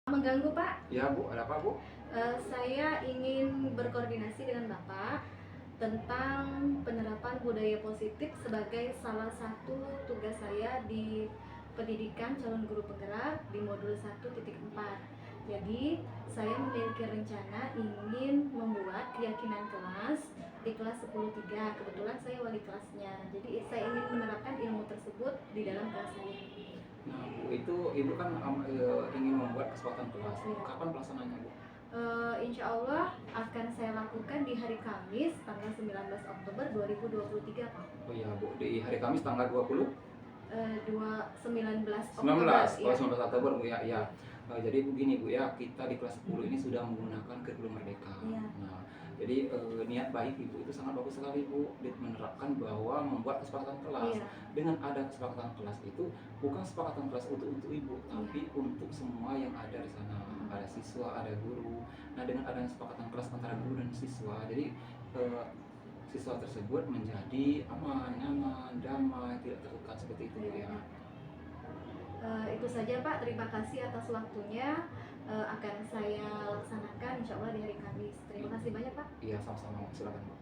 Mengganggu Pak? Ya Bu, ada apa Bu? Saya ingin berkoordinasi dengan Bapak tentang penerapan budaya positif sebagai salah satu tugas saya di pendidikan calon guru penggerak di modul 1.4. Jadi saya memiliki rencana ingin membuat keyakinan kelas di kelas 10.3. Kebetulan saya wali kelasnya. Jadi saya ingin menerapkan ilmu tersebut di dalam kelas saya. Nah Bu, itu Ibu kan ingin membuat kesepakatan kelas. Kapan pelaksanaannya Bu? Insya Allah akan saya lakukan di hari Kamis tanggal 19 Oktober 2023 Pak. Oh iya Bu, di hari Kamis tanggal 20? 19 Oktober. 19, Ya. 19 Oktober Bu ya. Ya. Jadi begini Bu ya, kita di kelas 10 ini sudah menggunakan kurikulum merdeka. Ya. Nah, jadi niat baik Ibu itu sangat bagus sekali Bu, menerapkan bahwa membuat kesepakatan kelas. Ya. Dengan ada kesepakatan kelas itu bukan kesepakatan kelas untuk Ibu, tapi untuk semua yang ada di sana. Ada siswa, ada guru. Nah, dengan adanya kesepakatan kelas antara guru dan siswa, jadi siswa tersebut menjadi aman, nyaman, damai, tidak tertekan seperti itu ya. Itu saja Pak, terima kasih atas waktunya. Akan saya laksanakan insya Allah di hari Kamis. Terima kasih banyak Pak. Iya, sama-sama, silakan Pak.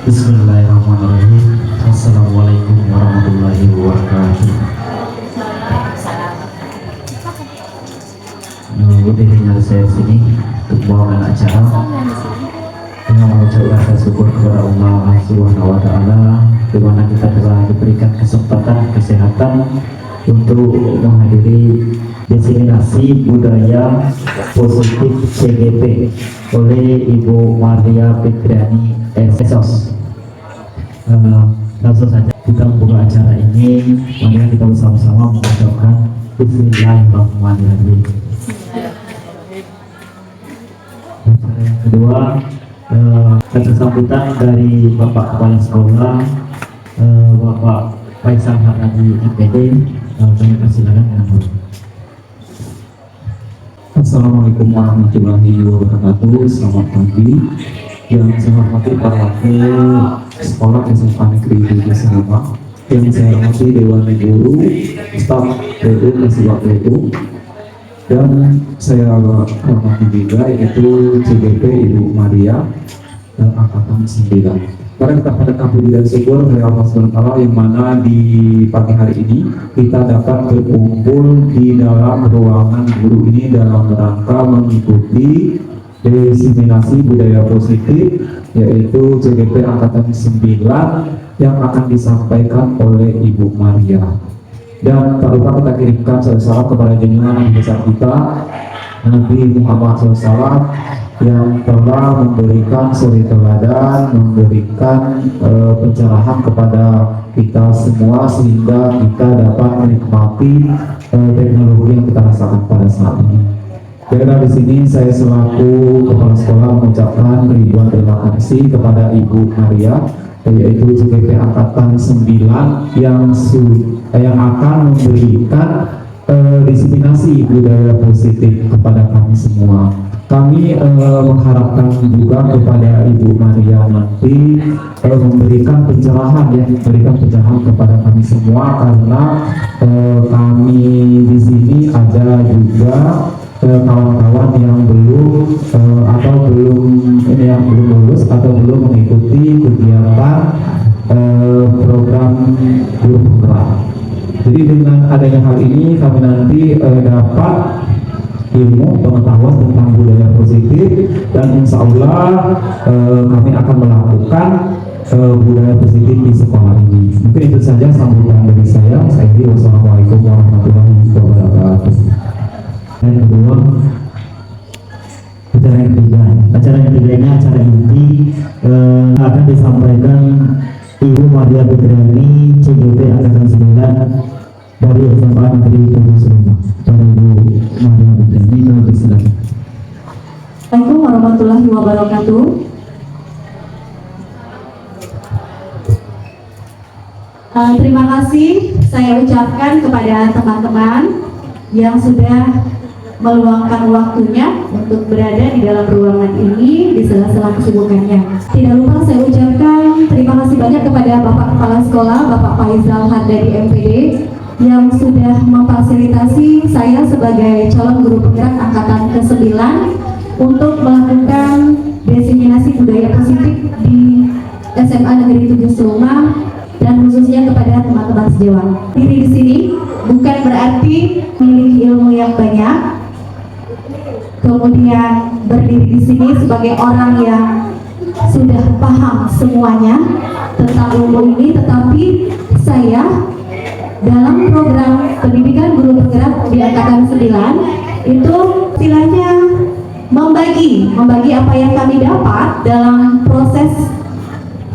Bismillahirrahmanirrahim. Assalamualaikum warahmatullahi wabarakatuh. Berdirinya saya di sini untuk membawakan acara dengan mengucap rasa syukur kepada Allah Subhanahu wa Ta'ala, di mana kita telah diberikan kesempatan kesehatan untuk menghadiri diseminasi budaya positif CGP oleh Ibu Maria Fitriani SOS. Langsung saja kita membuka acara ini. Mari kita bersama-sama mengucapkan Bismillahirrahmanirrahim. Acara yang kedua, kata sambutan dari Bapak Kepala Sekolah, Bapak Faisal Haradi IPD. Kami persilakan dengan hormat. Assalamualaikum warahmatullahi wabarakatuh. Selamat pagi. Yang saya hormati para wakil sekolah SMA Negeri 7 Serempak, yang saya hormati Dewan Guru, staf PU Kasih PU, dan saya hormati juga yaitu CGP Ibu Maria Angkatan 9. Mari kita panjatkan puji dan syukur kepada Allah SWT yang mana di pagi hari ini kita dapat berkumpul di dalam ruangan guru ini dalam rangka mengikuti diseminasi budaya positif, yaitu CGP Angkatan 9 yang akan disampaikan oleh Ibu Maria. Dan tak lupa kita kirimkan salam kepada junjungan Nabi besar kita Nabi Muhammad SAW yang telah memberikan suri teladan, memberikan pencerahan kepada kita semua sehingga kita dapat menikmati teknologi yang kita rasakan pada saat ini. Karena di sini saya selaku kepala sekolah mengucapkan ribuan terima kasih kepada Ibu Maria, yaitu CGP Angkatan 9 yang akan memberikan diseminasi budaya positif kepada kami semua. Kami mengharapkan juga kepada Ibu Maria nanti memberikan pencerahan kepada kami semua, karena kami di sini ada juga kawan-kawan yang belum lulus atau belum mengikuti kegiatan program guru penggerak. Jadi dengan adanya hal ini kami nanti dapat ilmu pengetahuan tentang budaya positif, dan insya Allah kami akan melakukan budaya positif di sekolah ini. Mungkin itu saja sambutan dari saya. Wassalamualaikum warahmatullahi wabarakatuh. Yang kedua, acara yang ketiga ini acara inti akan disampaikan Ibu Maria Fitriani CGP Angkatan 9 dari SMA Negeri 7 Serempak. Ibu Maria. warahmatullahi wabarakatuh. Terima kasih saya ucapkan kepada teman-teman yang sudah meluangkan waktunya untuk berada di dalam ruangan ini di sela-sela kesibukannya. Tidak lupa saya ucapkan terima kasih banyak kepada Bapak Kepala Sekolah, Bapak Faizal Hardadi MPD, yang sudah memfasilitasi saya sebagai calon guru penggerak angkatan ke-9 untuk melakukan diseminasi budaya positif di SMA Negeri 7 Seluma dan khususnya kepada teman-teman sejawat. Diri di sini bukan berarti memiliki ilmu yang banyak, kemudian berdiri di sini sebagai orang yang sudah paham semuanya tentang ilmu ini, tetapi saya dalam program pendidikan guru penggerak di angkatan 9 itu istilahnya membagi apa yang kami dapat dalam proses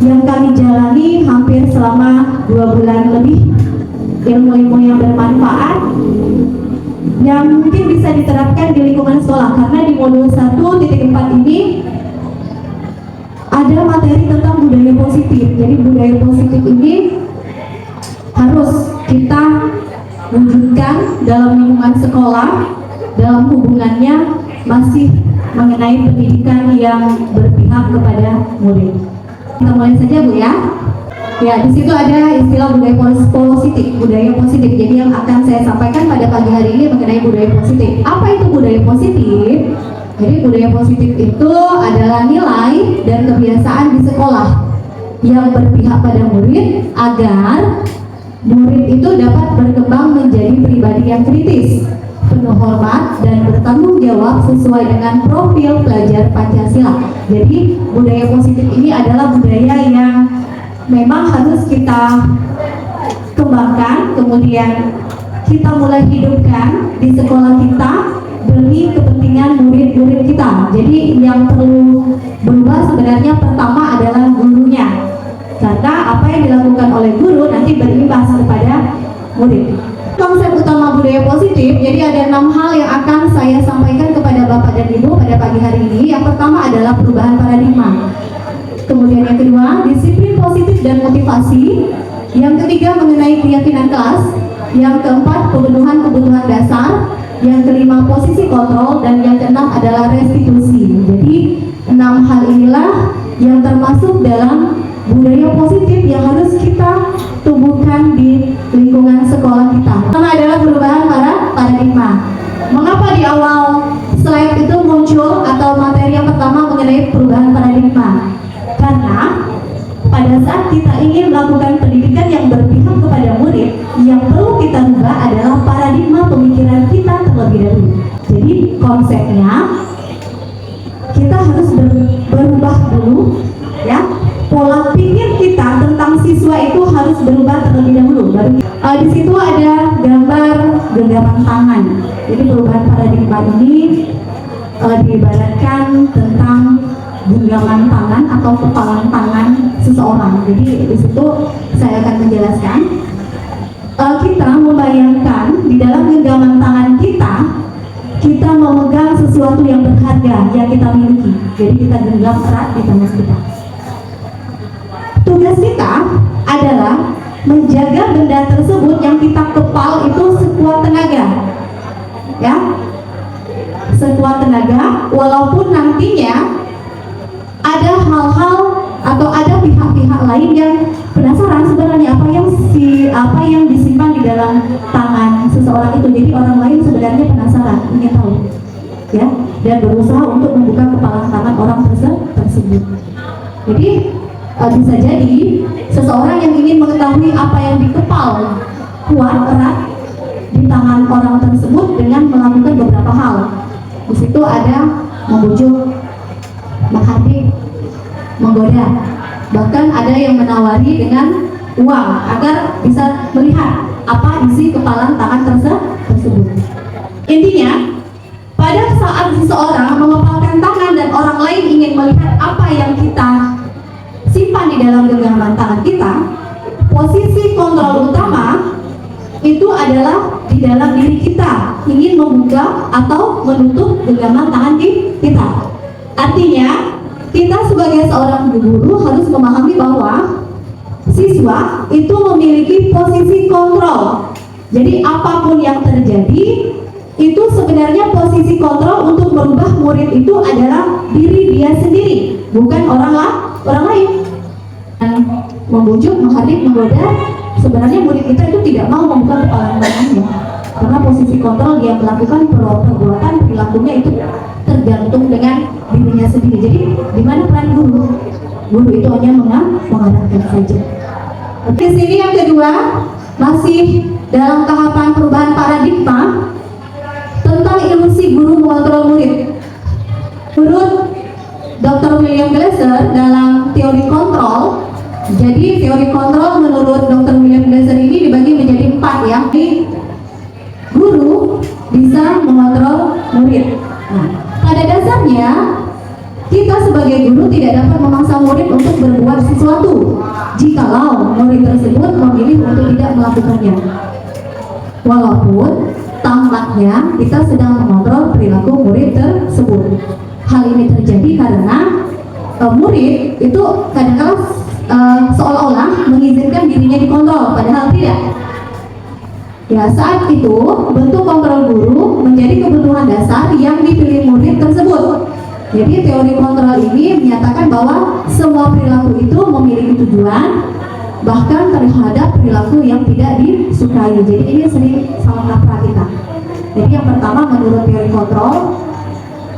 yang kami jalani hampir selama 2 bulan lebih, ilmu-ilmu yang bermanfaat yang mungkin bisa diterapkan di lingkungan sekolah, karena di modul 1.4 ini ada materi tentang budaya positif. Jadi budaya positif ini harus kita wujudkan dalam lingkungan sekolah, dalam hubungannya masih mengenai pendidikan yang berpihak kepada murid. Kita mulai saja Bu ya. Ya, di situ ada istilah budaya positif, budaya positif. Jadi yang akan saya sampaikan pada pagi hari ini mengenai budaya positif. Apa itu budaya positif? Jadi budaya positif itu adalah nilai dan kebiasaan di sekolah yang berpihak pada murid agar murid itu dapat berkembang menjadi pribadi yang kritis, penuh hormat dan bertanggung jawab sesuai dengan profil pelajar Pancasila. Jadi budaya positif ini adalah budaya yang memang harus kita kembangkan, kemudian kita mulai hidupkan di sekolah kita demi kepentingan murid-murid kita. Jadi yang perlu berubah sebenarnya pertama adalah gurunya, karena apa yang dilakukan oleh guru nanti berimbas kepada murid. Konsep utama budaya positif, jadi ada 6 hal yang akan saya sampaikan kepada Bapak dan Ibu pada pagi hari ini. Yang pertama adalah perubahan paradigma. Kemudian yang kedua, disiplin positif dan motivasi. Yang ketiga, mengenai keyakinan kelas. Yang keempat, pemenuhan kebutuhan dasar. Yang kelima, posisi kontrol. Dan yang keenam adalah restitusi. Jadi 6 hal inilah yang termasuk dalam budaya positif yang harus kita tumbuhkan di lingkungan sekolah kita. Pertama adalah perubahan paradigma. Mengapa di awal slide itu muncul atau materi yang pertama mengenai perubahan paradigma? Karena pada saat kita ingin melakukan pendidikan yang berpihak kepada murid, yang perlu kita rubah adalah paradigma pemikiran kita terlebih dahulu. Jadi konsepnya kita harus berubah dulu, ya. Pola pikir kita tentang siswa itu harus berubah terlebih dahulu. Di situ ada gambar genggaman tangan. Jadi perubahan paradigma ini diibaratkan tentang genggaman tangan atau kepalan tangan seseorang. Jadi di situ saya akan menjelaskan. Kita membayangkan di dalam genggaman tangan kita memegang sesuatu yang berharga yang kita miliki. Jadi kita genggam erat di tangan kita. Tugas kita adalah menjaga benda tersebut yang kita kepal itu sekuat tenaga, ya, sekuat tenaga. Walaupun nantinya ada hal-hal atau ada pihak-pihak lain yang penasaran sebenarnya apa yang disimpan di dalam tangan seseorang itu. Jadi orang lain sebenarnya penasaran, ingin tahu, ya, dan berusaha untuk membuka kepalan tangan orang tersebut. Jadi bisa jadi seseorang yang ingin mengetahui apa yang dikepal kuat erat di tangan orang tersebut dengan melakukan beberapa hal. Di situ ada membujuk, menghardik, menggoda, bahkan ada yang menawari dengan uang agar bisa melihat apa isi kepalan tangan tersebut. Intinya, pada saat seseorang mengepalkan tangan dan orang lain ingin melihat apa yang kita simpan di dalam genggaman tangan kita, posisi kontrol utama itu adalah di dalam diri kita, ingin membuka atau menutup genggaman tangan kita. Artinya, kita sebagai seorang guru harus memahami bahwa siswa itu memiliki posisi kontrol. Jadi apapun yang terjadi, itu sebenarnya posisi kontrol untuk merubah murid itu adalah diri dia sendiri, bukan orang lain. Dan membujuk, menghardik, menggoda, sebenarnya murid kita itu tidak mau membuka kepala matanya, karena posisi kontrol dia melakukan perbuatan perilakunya itu tergantung dengan dirinya sendiri. Jadi di mana peran guru? Guru itu hanya mengarahkan saja. Oke, sini yang kedua masih dalam tahapan perubahan paradigma tentang ilusi guru mengontrol murid. Menurut Dr. William Glasser dalam teori kontrol, jadi teori kontrol menurut Dr. William Glasser ini dibagi menjadi 4 ya. Jadi, guru bisa mengontrol murid. Nah, pada dasarnya kita sebagai guru tidak dapat memaksa murid untuk berbuat sesuatu jikalau murid tersebut memilih untuk tidak melakukannya. Walaupun tampaknya kita sedang mengontrol perilaku murid tersebut. Hal ini terjadi karena murid itu kadang-kadang seolah-olah mengizinkan dirinya dikontrol, padahal tidak. Ya, saat itu bentuk kontrol guru menjadi kebutuhan dasar yang dipilih murid tersebut. Jadi teori kontrol ini menyatakan bahwa semua perilaku itu memiliki tujuan, bahkan terhadap perilaku yang tidak disukai. Jadi ini sering salah kaprah kita. Jadi yang pertama menurut teori kontrol,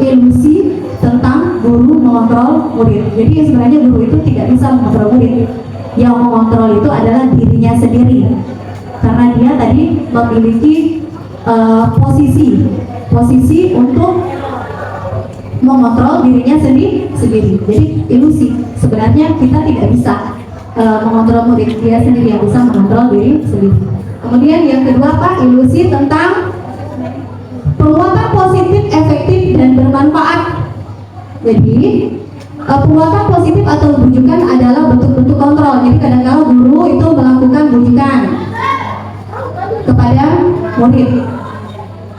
ilusi tentang guru mengontrol murid. Jadi sebenarnya guru itu tidak bisa mengontrol murid. Yang mengontrol itu adalah dirinya sendiri, karena dia tadi memiliki posisi untuk mengontrol dirinya sendiri. Jadi ilusi. Sebenarnya kita tidak bisa mengontrol murid, dia sendiri yang bisa mengontrol diri sendiri. Kemudian yang kedua Pak, ilusi tentang penguatan positif, efektif dan bermanfaat. Jadi penguatan positif atau bujukan adalah bentuk-bentuk kontrol. Jadi kadang-kadang guru itu melakukan bujukan kepada murid,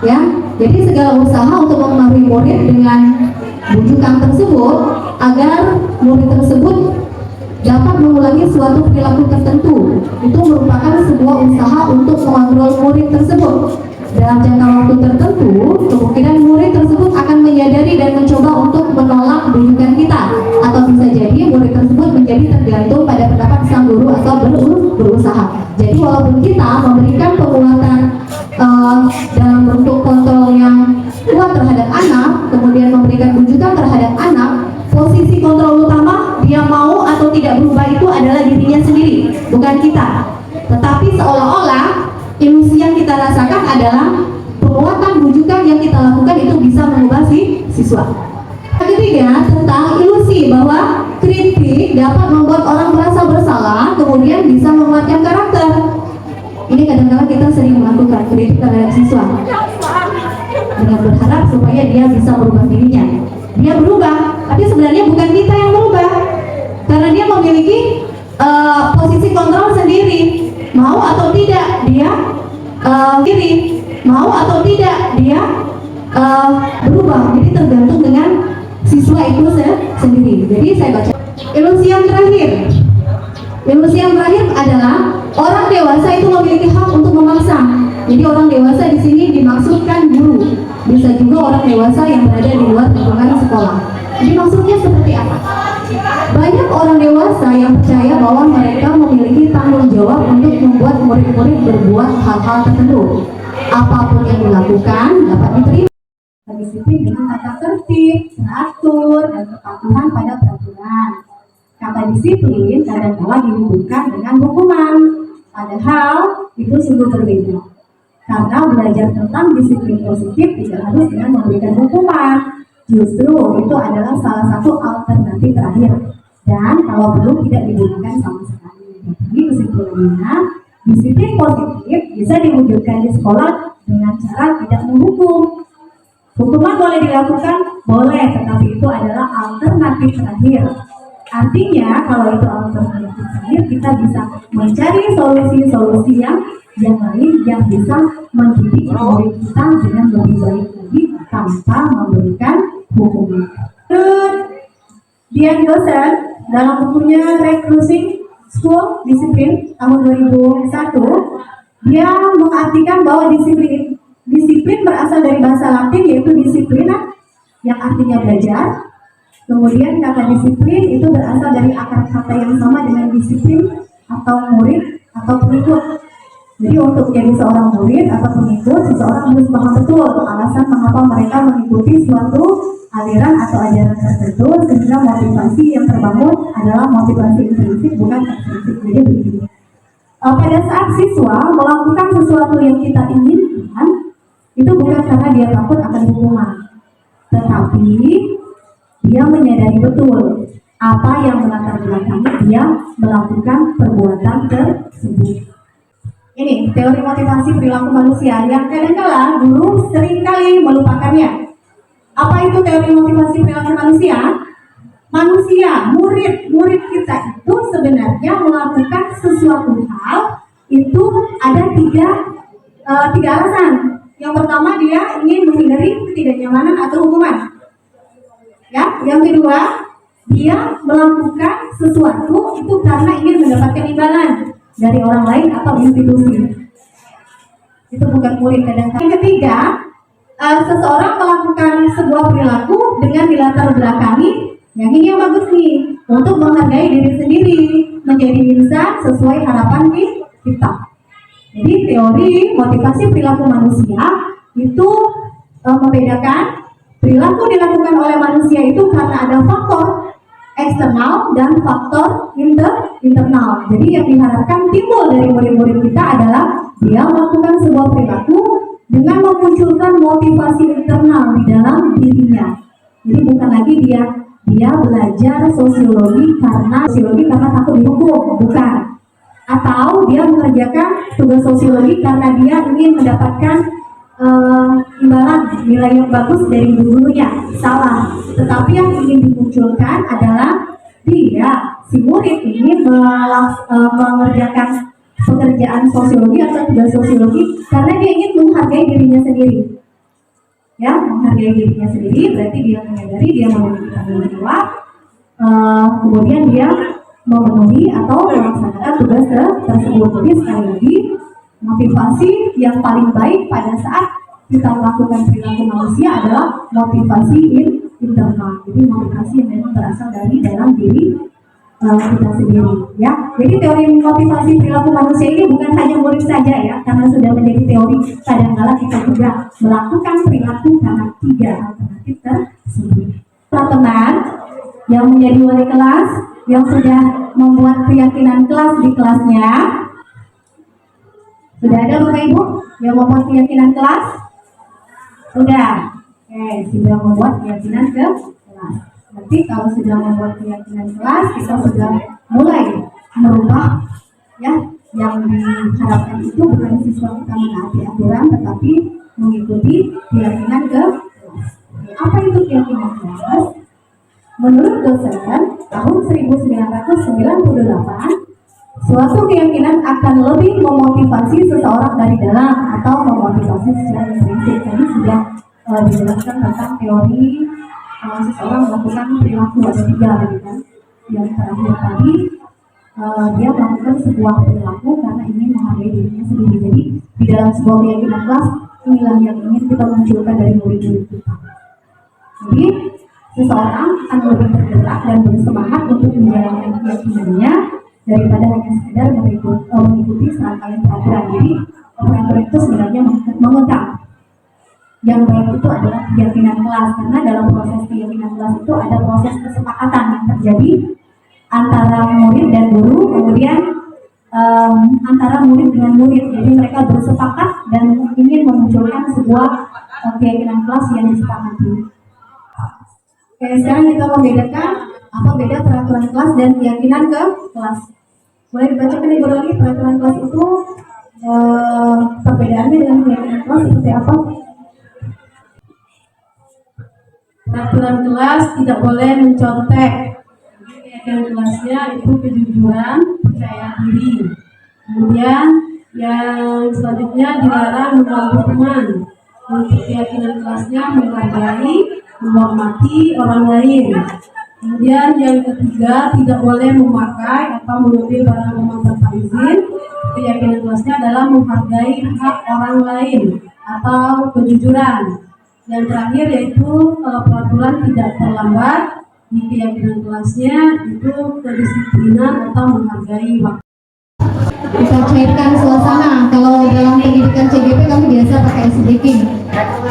ya. Jadi segala usaha untuk mempengaruhi murid dengan bujukan tersebut agar murid tersebut dapat mengulangi suatu perilaku tertentu, itu merupakan sebuah usaha untuk mengontrol murid tersebut. Dalam jangka waktu tertentu, kemungkinan murid tersebut akan menyadari dan mencoba untuk menolak bujukan kita, atau bisa jadi murid tersebut menjadi tergantung pada pendapat sang guru atau berusaha. Jadi walaupun kita memberikan penguatan dalam bentuk kontrol yang kuat terhadap anak, kemudian memberikan bujukan terhadap anak, posisi kontrol utama dia mau atau tidak berubah itu adalah dirinya sendiri, bukan kita. Tetapi seolah-olah ilusi yang kita rasakan adalah penguatan bujukan yang kita lakukan itu bisa mengubah si siswa. Yang ketiga tentang ilusi bahwa kritik dapat membuat orang merasa bersalah, kemudian bisa menguatkan karakter. Ini kadang-kadang kita sering melakukan kritik terhadap siswa dengan berharap supaya dia bisa merubah dirinya. Dia berubah, tapi sebenarnya bukan kita yang berubah, karena dia memiliki posisi kontrol sendiri. Mau atau tidak dia diri, mau atau tidak dia berubah. Jadi tergantung dengan siswa itu sendiri. Jadi saya baca ilusi yang terakhir. Ilusi yang terakhir adalah orang dewasa itu memiliki hak untuk memaksa. Jadi orang dewasa di sini dimaksudkan guru, bisa juga orang dewasa yang berada di luar lingkungan sekolah. Jadi maksudnya seperti apa? Banyak orang dewasa yang percaya bahwa mereka memiliki tanggung jawab untuk membuat murid-murid berbuat hal-hal tertentu. Apapun yang dilakukan dapat diterima. Disiplin dengan tata tertib, teratur, dan kepatuhan pada peraturan. Kata disiplin kadang-kala dihubungkan dengan hukuman, padahal itu sungguh berbeda. Karena belajar tentang disiplin positif tidak harus dengan memberikan hukuman. Justru itu adalah salah satu alternatif terakhir, dan kalau perlu tidak digunakan sama sekali. Jadi kesimpulannya, disiplin positif bisa diwujudkan di sekolah dengan cara tidak menghukum. Hukuman boleh dilakukan, boleh, tetapi itu adalah alternatif terakhir. Artinya kalau itu alternatif terakhir, kita bisa mencari solusi-solusi yang lain yang bisa mendidik murid kita dengan lebih baik lagi tanpa memberikan hukuman. Menurut Dian Dosen dalam bukunya Recruiting School Discipline tahun 2001, dia mengartikan bahwa disiplin berasal dari bahasa Latin yaitu disiplina yang artinya belajar. Kemudian kata disiplin itu berasal dari akar kata yang sama dengan disiplin atau murid atau pengikut. Jadi untuk menjadi seorang murid atau pengikut, seseorang harus paham betul alasan mengapa mereka mengikuti suatu aliran atau ajaran tertentu, sehingga motivasi yang terbangun adalah motivasi intrinsik bukan ekstrinsik. Jadi begini. Pada saat siswa melakukan sesuatu yang kita inginkan, itu bukan karena dia takut akan hukuman, tetapi dia menyadari betul apa yang melatar belakangi dia melakukan perbuatan tersebut. Ini teori motivasi perilaku manusia yang kadang-kala guru seringkali melupakannya. Apa itu teori motivasi perilaku manusia? Manusia, murid kita itu sebenarnya melakukan sesuatu hal itu ada tiga alasan. Yang pertama, dia ingin menghindari ketidaknyamanan atau hukuman. Ya, yang kedua, dia melakukan sesuatu itu karena ingin mendapatkan imbalan dari orang lain atau institusi. Itu bukan murid kadang-kadang. Yang ketiga, seseorang melakukan sebuah perilaku dengan dilatar belakangi yang ini yang bagus nih, untuk menghargai diri sendiri, menjadi insan sesuai harapan kita. Jadi teori motivasi perilaku manusia itu membedakan perilaku dilakukan oleh manusia itu karena ada faktor eksternal dan faktor internal. Jadi yang diharapkan timbul dari murid-murid kita adalah dia melakukan sebuah perilaku dengan memunculkan motivasi internal di dalam dirinya. Jadi bukan lagi dia belajar sosiologi karena takut dihukum, bukan. Atau dia mengerjakan tugas sosiologi karena dia ingin mendapatkan imbalan nilai yang bagus dari gurunya, salah. Tetapi yang ingin dimunculkan adalah si murid ini mengerjakan pekerjaan sosiologi atau tugas sosiologi karena dia ingin menghargai dirinya sendiri. Ya, menghargai dirinya sendiri berarti dia menyadari dia memiliki tanggung jawab, kemudian dia memenuhi atau melaksanakan tugas tersebut. Jadi sekali lagi, motivasi yang paling baik pada saat kita melakukan perilaku manusia adalah motivasi internal. Jadi motivasi yang memang berasal dari dalam diri kita sendiri. Ya, jadi teori motivasi perilaku manusia ini bukan hanya murid saja ya, karena sudah menjadi teori. Kadang-kala kita juga melakukan perilaku karena tiga alternatif tersebut. Teman-teman yang menjadi wali kelas, yang sudah membuat keyakinan kelas di kelasnya, sudah ada Bapak Ibu yang membuat keyakinan kelas? Sudah. Oke, sudah membuat keyakinan ke kelas. Nanti kalau sudah membuat keyakinan kelas, kita sudah mulai merubah ya, yang diharapkan itu bukan siswa kita menaati aturan, tetapi mengikuti keyakinan ke kelas. Apa itu keyakinan kelas? Menurut dosen tahun 1998, suatu keyakinan akan lebih memotivasi seseorang dari dalam atau memotivasi secara intrinsik. Tadi sudah dijelaskan tentang teori seseorang melakukan perilaku ada tiga, kan? Yang terakhir tadi dia melakukan sebuah perilaku karena ingin menghargai dirinya sendiri. Jadi di dalam sebuah keyakinan kelas inilah yang ingin kita munculkan dari murid-murid kita. Jadi seseorang akan lebih tergerak dan bersemangat untuk menjalankan keyakinannya daripada hanya sekedar mengikuti serangkaian peraturan. Jadi peraturan itu sebenarnya mengekang. Yang baik itu adalah keyakinan kelas, karena dalam proses keyakinan kelas itu ada proses kesepakatan yang terjadi antara murid dan guru, kemudian antara murid dengan murid. Jadi mereka bersepakat dan ingin memunculkan sebuah keyakinan kelas yang disepakati. Oke, sekarang kita membedakan apa beda peraturan kelas dan keyakinan ke kelas. Boleh dibacakan Ibu Roli, peraturan kelas itu perbedaannya dengan keyakinan kelas seperti apa? Peraturan kelas tidak boleh mencontek. Keyakinan kelasnya itu kejujuran, percaya diri. Kemudian yang selanjutnya dilarang mengganggu teman. Untuk keyakinan kelasnya menghargai, menghormati orang lain. Kemudian yang ketiga, tidak boleh memakai atau mengambil barang orang tanpa izin. Keyakinan kelasnya adalah menghargai hak orang lain atau kejujuran. Yang terakhir yaitu kalau peraturan tidak terlambat, di keyakinan kelasnya itu kedisiplinan atau menghargai waktu. Kita cairkan suasana. Kalau dalam pendidikan CGP kami biasa pakai SDK,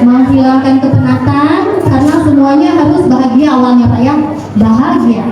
menghilangkan kepenatan karena semuanya harus bahagia awalnya Pak ya, bahagia.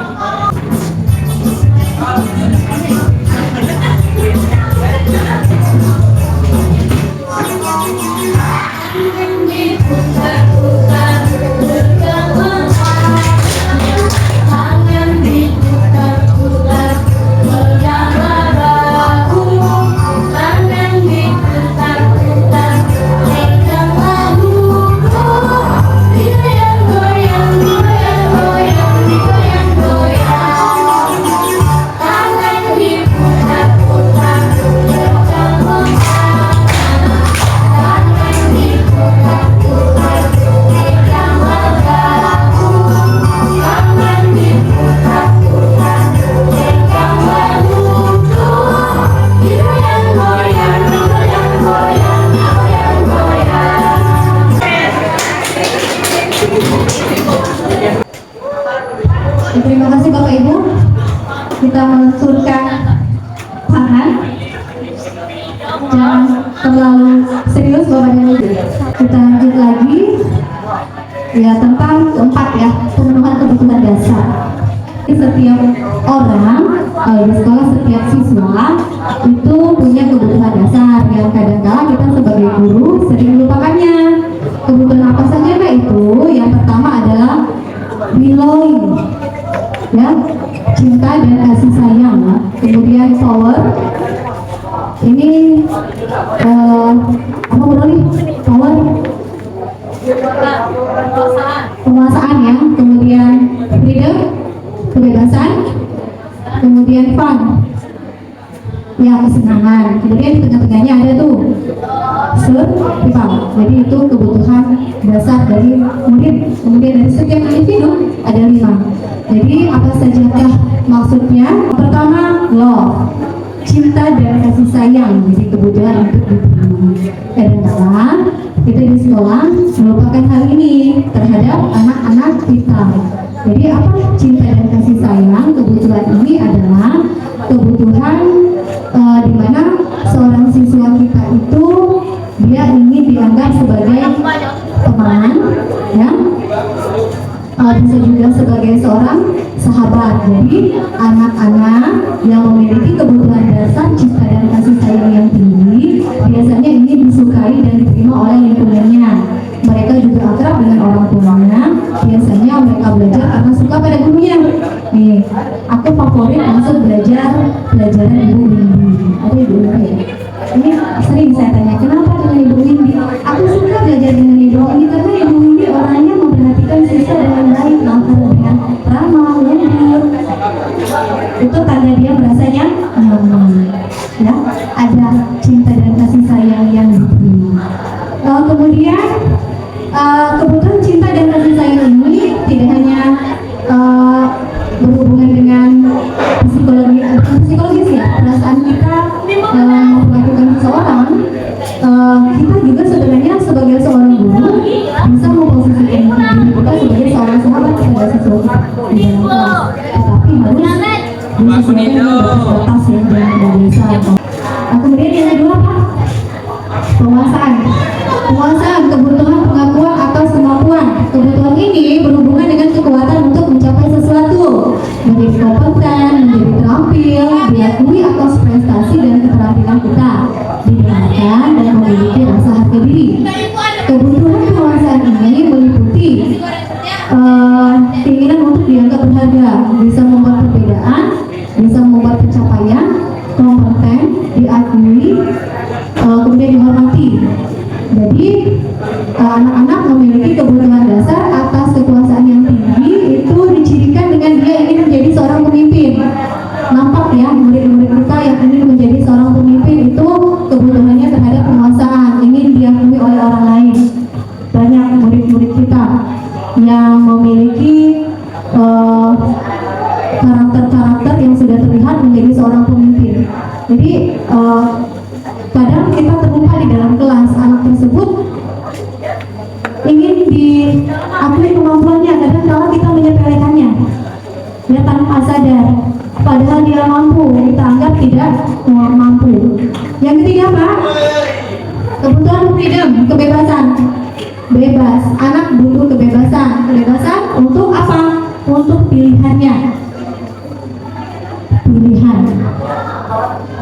Terima kasih Bapak Ibu. Kita menunjukkan tangan. Jangan terlalu serius Bapak dan Ibu. Kita lanjut lagi. Ya, tentang keempat ya, pemenuhan kebutuhan dasar. Setiap orang di sekolah, setiap siswa itu punya kebutuhan dasar yang kadang-kala kita sebagai guru sering melupakannya. Kebutuhan apa saja Mbak itu? Yang pertama adalah belonging, ya, cinta dan kasih sayang. Kemudian power, ini apa nih? Power, penguasaan ya. Kemudian freedom, kebebasan. Kemudian fun, ya, kesenangan. Kemudian di tengah-tengahnya ada tuh survival. Jadi itu kebutuhan dasar dari murid. Kemudian dari setiap individu ada 5. Jadi apa sajakah maksudnya? Pertama, love, cinta dan kasih sayang. Jadi kebutuhan untuk diterima. Kadang-kadang kita di sekolah melupakan hal ini terhadap anak-anak kita. Jadi apa cinta dan kasih sayang? Kebutuhan ini adalah kebutuhan di mana seorang siswa kita itu dia ingin dianggap sebagai teman, ya, bisa juga sebagai seorang sahabat. Jadi anak-anak yang memiliki kebutuhan dasar cinta dan kasih sayang yang tinggi biasanya ingin disukai dan diterima oleh lingkungannya. Mereka juga akrab dengan orang tuanya. Biasanya mereka belajar karena suka pada gurunya. Nih, aku favorit masuk belajar pelajaran Ibu Windy. Ada Ibu Windy. Ini sering saya tanya, kenapa dengan Ibu Windy? Aku suka belajar dengan Ibu Windy karena Ibu Windy orangnya memperhatikan siswa dengan baik, dengan ramah, lembut. Itu tanda dia merasanya nyaman. Ya, ada cinta dan kasih sayang yang diterima. Kemudian kebutuhan cinta dan kasih sayang ini tidak hanya berhubungan dengan psikologis ya, perasaan kita memperlakukan seseorang. Kita juga sebenarnya sebagai seorang guru bisa memposisikan diri kita sebagai seorang sahabat kepada siswa kita di dalam kelas. Tetapi harus disesuaikan dengan batas yang jangan biasa. Kemudian yang kedua apa? Penguasaan. Penguasaan, kebutuhan pengakuan atas kemampuan. Kebutuhan ini berhubungan dengan kekuatan untuk mencapai sesuatu, menjadi kompeten, menjadi terampil, diakui atas prestasi dan keterampilan kita, didengarkan dan memiliki rasa harga diri. Kebutuhan penguasaan ini meliputi keinginan untuk dianggap berharga, bisa membuat perbedaan, bisa membuat pencapaian, kompeten, diakui, kemudian dihormati. Jadi anak-anak memiliki kebutuhan dasar atas kekuasaan yang tinggi itu dicirikan dengan dia ingin menjadi seorang pemimpin. Nampak ya, murid-murid kita yang ingin menjadi seorang pemimpin itu kebutuhannya terhadap penguasaan, ingin diakui oleh orang lain. Banyak murid-murid kita yang tidak terlihat menjadi seorang pemimpin. Jadi kadang kita terlupa di dalam kelas anak tersebut ingin diakui kemampuannya, kadang kala kita menyepelekannya ya tanpa sadar, padahal dia mampu, kita anggap tidak mampu. Yang ketiga Pak, kebutuhan freedom, kebebasan. Bebas, anak butuh kebebasan. Kebebasan untuk apa? Untuk pilihannya. Pilihan.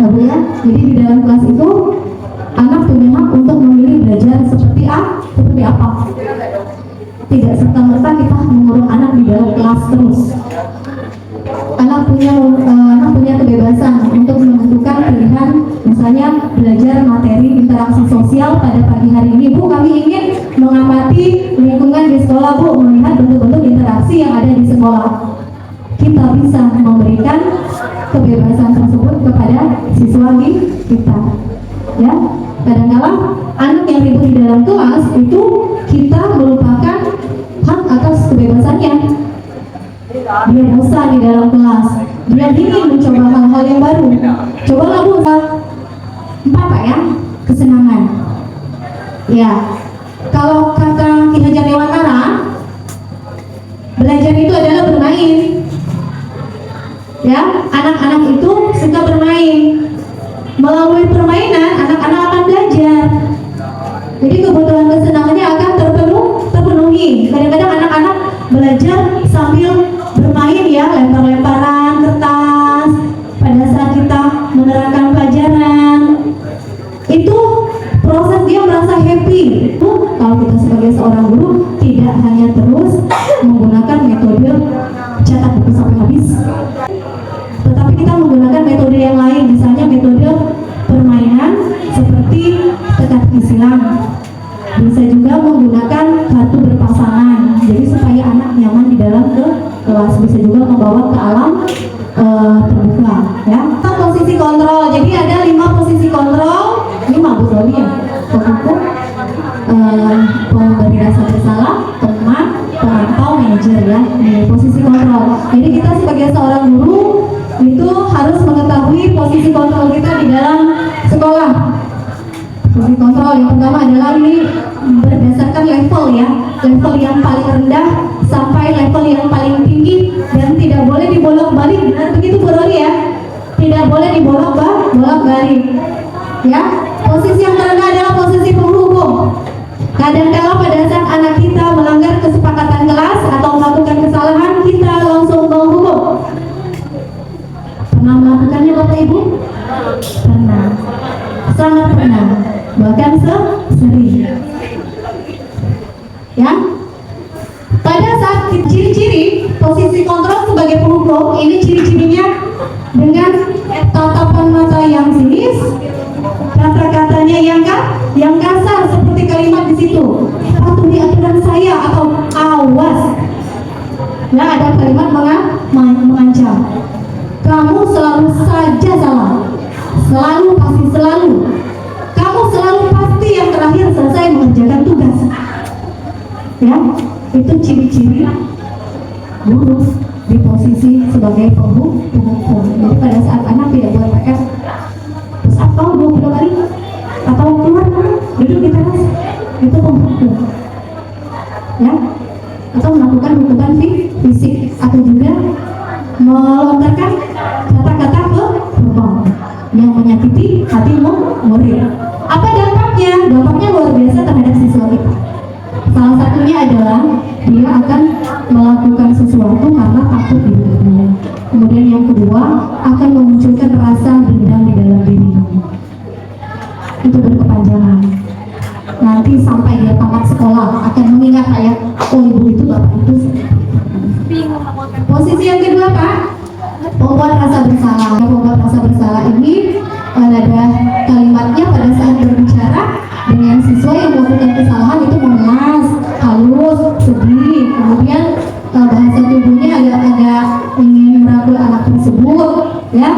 Ya, jadi di dalam kelas itu anak punya hak untuk memilih belajar seperti apa. Tidak serta-merta kita mengurung anak di dalam kelas terus. Anak punya kebebasan untuk menentukan pilihan, misalnya belajar materi interaksi sosial pada pagi hari ini. Bu, kami ingin mengamati lingkungan di sekolah, Bu, melihat bentuk-bentuk interaksi yang ada di sekolah. Kita bisa memberikan kebebasan tersebut kepada siswa kita. Ya, kadang-kadang anak yang ribut di dalam kelas itu kita melupakan hak atas kebebasannya. Dia bosan di dalam kelas, dia ingin mencoba hal-hal yang baru. Cobalah Bu, 4 Pak ya, kesenangan. Ya, kalau kata Ki Hajar Dewantara, belajar itu adalah bermain. Ya, anak-anak itu suka bermain. Melalui permainan, anak-anak akan belajar. Jadi kebutuhan kesenangannya akan terpenuhi. Kadang-kadang anak-anak belajar sambil bermain ya, lempar-lemparan kertas pada saat kita menerangkan pelajaran. Itu proses dia merasa happy. Itu kalau kita sebagai seorang guru tidak hanya terus menggunakan metode cetak buku sampai habis, tetapi kita menggunakan metode yang lain, misalnya metode permainan seperti teka-teki silang. Bisa juga menggunakan kartu berpasangan, jadi supaya anak nyaman di dalam kelas. Bisa juga membawa ke alam terbuka. Ya, posisi kontrol. Jadi ada 5 posisi kontrol, 5 betul ya. Pembuku, pemberi rasa bersalah, teman, pemantau, manajer ya. Di posisi kontrol. Jadi kita sebagai seorang guru itu harus mengetahui posisi kontrol kita di dalam sekolah. Posisi kontrol yang pertama adalah ini berdasarkan level ya, level yang paling rendah sampai level yang paling tinggi, dan tidak boleh dibolak-balik. Benar begitu Bu Roli ya? Tidak boleh dibolak-balik. Ya, posisi yang terendah adalah posisi penghubung. Kadang-kala pada saat anak kita melanggar kesepakatan kelas atau melakukan kesalahan, kita langsung menghubung. Pernah melakukannya Bapak Ibu? Pernah, sangat pernah, bahkan sering. Ya, pada saat ciri-ciri posisi kontrol sebagai penghukum, ini ciri-cirinya dengan tatapan mata yang sinis, kata-katanya yang kasar seperti kalimat di situ, patuhi aturan saya atau awas. Nah, ada kalimat mengancam. Kamu selalu saja salah, selalu. Kamu selalu pasti yang terakhir selesai mengerjakan tugas. Ya, itu ciri-ciri guru di posisi sebagai penghukum. Jadi pada saat anak tidak buat PR, terus atau 20 kali atau keluar duduk di teras, itu penghukum. Ya, atau melakukan hukuman fisik atau juga melontarkan kata-kata berbau yang menyakiti hati murid. Apa dampaknya? Dampaknya luar biasa terhadap siswa kita. Salah satunya adalah dia akan melakukan sesuatu karena takut dihukum. Kemudian yang kedua, akan memunculkan rasa dendam di dalam dirinya. Itu berkepanjangan. Nanti sampai dia tamat sekolah akan mengingat kayak, oh ibu itu bapak itu. Posisi yang kedua Pak, pembuat rasa bersalah. Pembuat rasa bersalah ini ada kalimatnya pada saat berbicara dengan siswa yang melakukan kesalahan itu mengelas, halus, sedih. Kemudian bahasa tubuhnya agak ingin merangkul anak tersebut. Ya,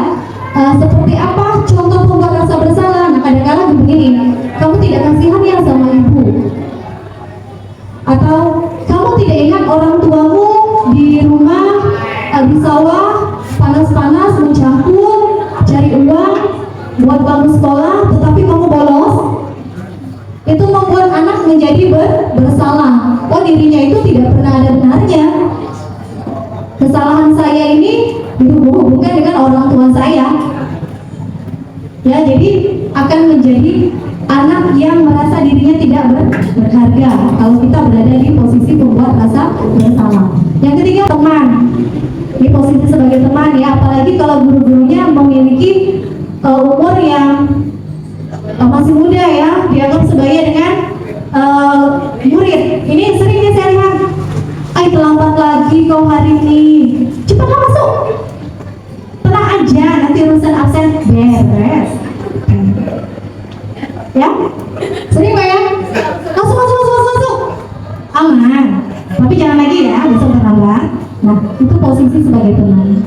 seperti apa contoh pembuat rasa bersalah? Nah, kadang-kadang begini, kamu tidak kasihan ya sama ibu, atau kamu tidak ingat orang tuamu di rumah di sawah panas-panas mencari dihubung-hubungkan dengan orang tua saya. Ya, jadi akan menjadi anak yang merasa dirinya tidak berharga kalau kita berada di posisi pembuat rasa bersalah. Yang ketiga, teman. Ini posisi sebagai teman ya, apalagi kalau guru-gurunya memiliki umur yang masih muda ya, dianggap sebaya dengan murid. Ini seringnya saya lihat, terlambat lagi kau hari ini, cepatlah masuk, tenang aja, nanti urusan absen beres. Ya, sering Pak ya, masuk, aman. Tapi jangan lagi ya, besok terlambat. Nah, itu posisi sebagai teman.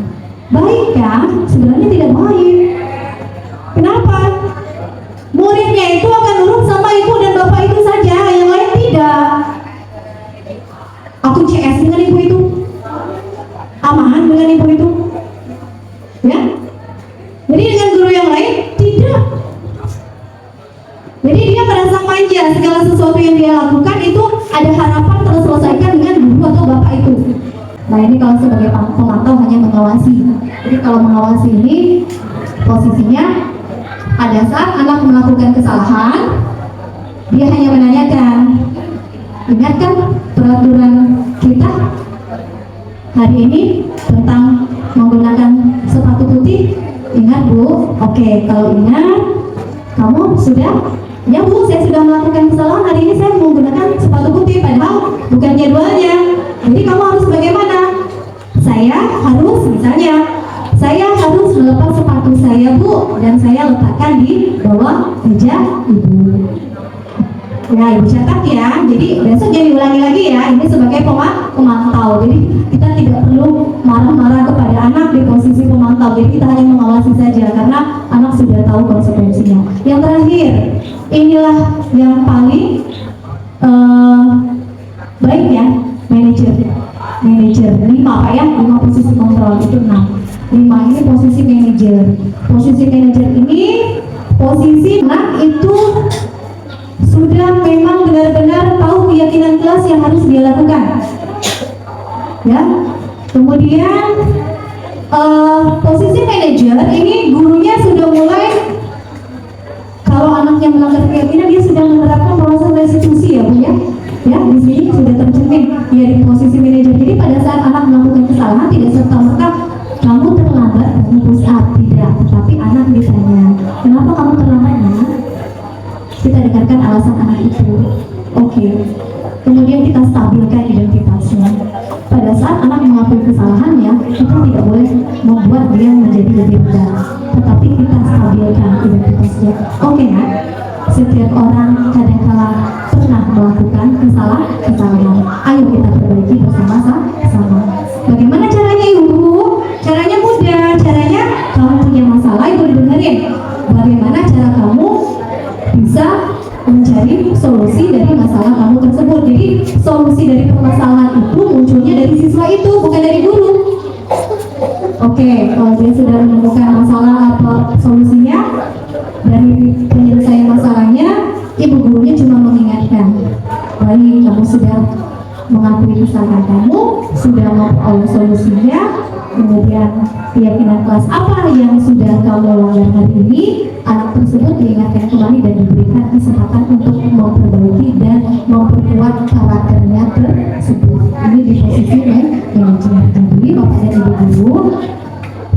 Baik kan? Sebenarnya tidak baik. Kenapa? Muridnya itu akan nurut sama ibu dan bapak itu saja, yang lain tidak. Aku CS dengan ibu itu, aman dengan ibu itu, ya. Jadi dengan guru yang lain tidak. Jadi dia merasa manja, segala sesuatu yang dia lakukan itu ada harapan terselesaikan dengan guru atau bapak itu. Nah, ini kalau sebagai pemantau hanya mengawasi. Jadi kalau mengawasi ini posisinya pada saat anak melakukan kesalahan, dia hanya menanyakan, ingat kan peraturan kita hari ini tentang menggunakan sepatu putih? Ingat Bu? Oke, kalau ingat, kamu sudah? Ya Bu, saya sudah melakukan kesalahan, hari ini saya menggunakan sepatu putih, padahal bukan jadwalnya. Jadi kamu harus bagaimana? Saya harus, misalnya, saya harus melepas sepatu saya Bu, dan saya letakkan di bawah meja Ibu. Ya, Ibu catat ya. Jadi besok jangan diulangi lagi ya. Ini sebagai pemantau. Jadi kita tidak perlu marah-marah kepada anak di posisi pemantau. Jadi kita hanya mengawasi saja karena anak sudah tahu konsekuensinya. Yang terakhir, inilah yang paling baik ya, manajer. 5 Pak ya, 5 posisi kontrol itu 6. 5 ini posisi manajer. Posisi manajer ini posisi anak itu sudah memang benar-benar tahu keyakinan kelas yang harus dia lakukan. Ya. Kemudian posisi manajer ini gurunya sudah mulai, kalau anaknya melanggar keyakinan dia sudah menerapkan proses restitusi ya Bu ya. Ya, di sini sudah tercermin ya di posisi manajer. Jadi pada saat anak melakukan kesalahan tidak serta-merta kamu terlambat karena push up, tidak, tetapi anak ditanya, kenapa kamu terlambat? Kita dengarkan alasan anak itu. Oke. Kemudian kita stabilkan identitasnya. Pada saat anak mengakui kesalahannya, kita tidak boleh membuat dia menjadi lebih rendah, tetapi kita stabilkan identitasnya. Oke ya. Setiap orang kadang-kala pernah melakukan kesalahan. Ayo kita perbaiki bersama-sama. Bagaimana caranya Ibu? Caranya mudah. Caranya kamu punya masalah itu didengerin. Bagaimana cara kamu bisa mencari solusi dari masalah kamu tersebut. Jadi solusi dari permasalahan itu munculnya dari siswa itu, bukan dari guru. Oke, kalau dia sudah menemukan masalah atau solusinya, dari penyelesaian masalahnya, ibu gurunya cuma mengingatkan, baik, kamu sudah mengakui kesalahan kamu, sudah memperoleh solusinya, kemudian keyakinan kelas apa yang sudah kamu langgar hari ini, anak tersebut diingatkan kembali dan diberikan kesempatan untuk memperbaiki dan memperkuat karakternya tersebut. Ini di posisi manajemen tadi, Bapak dan Ibu guru.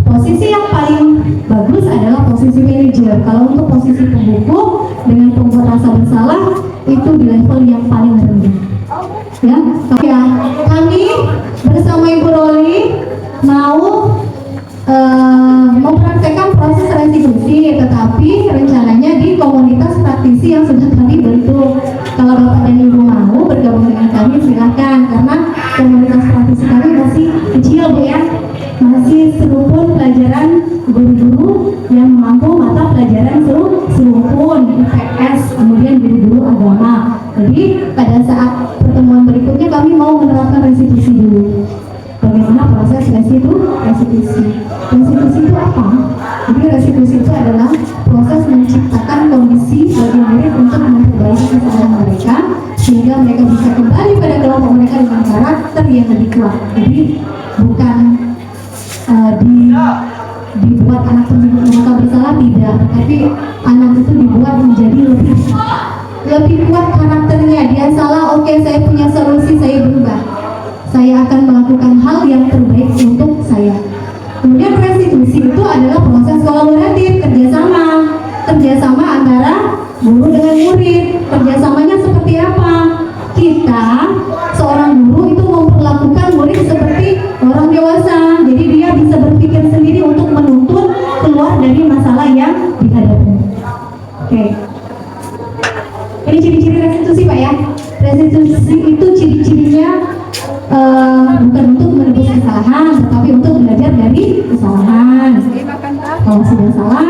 Posisi yang paling bagus adalah posisi manajer. Kalau untuk posisi pembuku dengan pembuat rasa bersalah itu di level yang paling rendah. Ya, kami bersama Ibu Roli mau mempraktekkan proses restitusi, tetapi rencananya di komunitas praktisi yang sudah kami bentuk. Kalau Bapak dan Ibu mau bergabung dengan kami silahkan, karena komunitas praktisi kami masih kecil Bu ya, masih serumpun pelajaran guru-guru yang mampu mata pelajaran serumpun IPS, kemudian guru-guru agama. Jadi pada saat pertemuan berikutnya kami mau menerapkan restitusi dulu. Bagaimana proses restitusi? Restitusi itu apa? Jadi restitusi itu adalah proses menciptakan kondisi bagi murid untuk memperbaiki kesalahan mereka sehingga mereka bisa kembali pada kelompok mereka dengan karakter yang lebih kuat. Jadi bukan dibuat anak tersebut merasa bersalah, tidak, tapi anak itu dibuat menjadi lebih kuat karakternya. Dia salah, oke, saya punya solusi, saya berubah, saya akan melakukan hal yang terbaik untuk saya. Kemudian restitusi itu adalah proses kolaboratif, kerjasama antara guru dengan murid. Kerjasamanya seperti apa? Kita seorang guru itu memperlakukan murid seperti orang dewasa, jadi dia bisa berpikir sendiri untuk menuntun keluar dari masalah yang dihadapi. Oke. Ini ciri-ciri restitusi, Pak ya. Restitusi itu ciri-cirinya bukan untuk menebus kesalahan, tetapi untuk belajar dari kesalahan. Kalau sudah salah,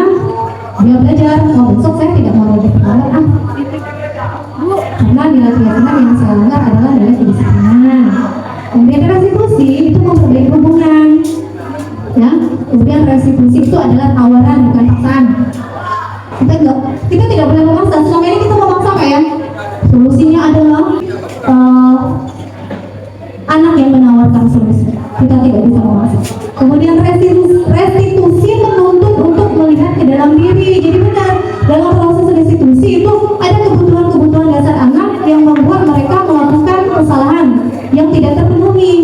dia belajar. Oh, besok saya tidak mau lagi melanggar, karena nilai keyakinan yang saya langgar adalah nilai kedisiplinan. Kemudian restitusi itu memperbaiki hubungan, ya. Kemudian restitusi itu adalah tawaran, bukan paksaan. Kita tidak boleh memaksa. Selama ini kita memaksa, Pak ya. Solusinya adalah anak yang menawarkan solusi. Kita tidak bisa memaksa. Kemudian restitusi menuntut untuk melihat ke dalam diri. Jadi benar, dalam proses restitusi itu ada kebutuhan-kebutuhan dasar anak yang membuat mereka melakukan kesalahan yang tidak terpenuhi.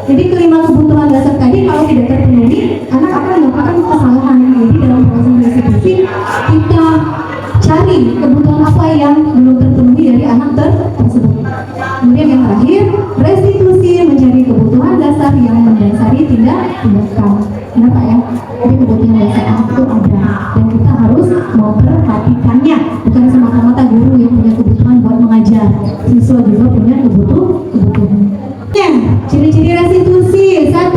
Jadi kelima kebutuhan dasar tadi kalau tidak terpenuhi, anak akan melakukan kesalahan. Jadi dalam proses restitusi kita cari kebutuhan apa yang belum terpenuhi dari anak tersebut. Kemudian yang terakhir, restitusi mencari kebutuhan dasar yang mendasari tindakan. Kenapa ya? Jadi kebutuhan dasar anak itu ada dan kita harus memperhatikannya. Bukan semata-mata guru yang punya kebutuhan buat mengajar, siswa juga punya kebutuhan. Ciri-ciri restitusi. 1.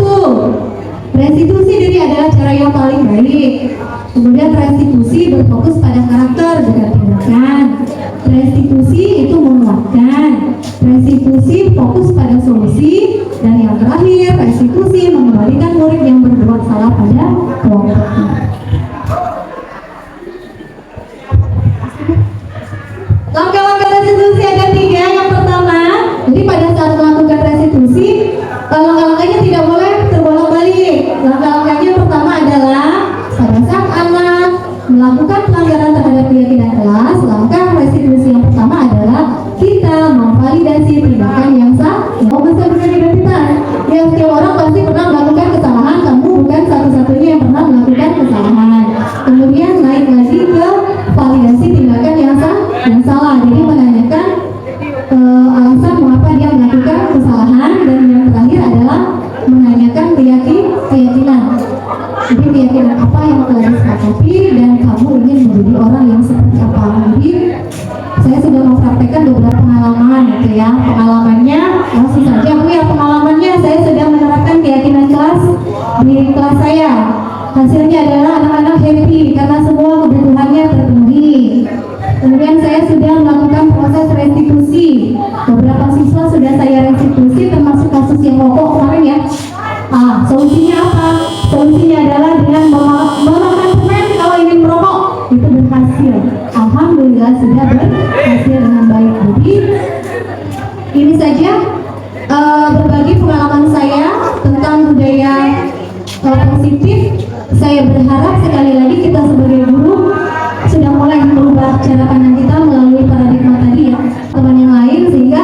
Restitusi diri adalah cara yang paling baik. Kemudian restitusi berfokus pada karakter bukan tindakan. Restitusi itu menguatkan. Restitusi fokus pada solusi. Dan yang terakhir, restitusi mengembalikan murid yang berbuat salah pada kelompoknya. Langkah-langkah restitusi ada 3. Yang pertama, jadi pada saat melakukan restitusi, langkah-langkahnya tidak boleh terbolak-balik. Langkah-langkahnya pertama adalah pada saat anak melakukan pelanggaran terhadap keyakinan kelas, langkah restitusi yang pertama adalah kita memvalidasi tindakan yang sah. Bisa beridentitas. Ya, setiap orang pasti pernah melakukan kesalahan. Kamu bukan satu-satunya yang pernah melakukan kesalahan. Kemudian naik lagi ke validasi tindakan yang sah dan salah. Jadi menanyakan alasan mengapa dia melakukan kesalahan, dan yang terakhir adalah menanyakan keyakinan. Jadi keyakinan apa yang telah disepakati dan kamu ingin menjadi orang yang seperti apa. Jadi saya sudah mempraktekkan beberapa pengalaman gitu ya. Pengalamannya langsung saja Bu ya. Pengalamannya saya sudah menerapkan keyakinan kelas di kelas saya. Hasilnya adalah anak-anak happy karena semua kebutuhannya terpenuhi. Kemudian saya sudah melakukan proses restitusi. Beberapa siswa sudah saya restitusi, termasuk kasus yang rokok kemarin ya. Solusinya apa? Solusinya adalah dengan memakan permen kalau ingin merokok. Itu berhasil. Alhamdulillah sudah berhasil dengan baik. Jadi ini saja berbagi pengalaman saya tentang budaya positif. Saya berharap sekali lagi kita sebagai guru sudah mulai merubah cara pandang kita melalui paradigma tadi ya, teman yang lain, sehingga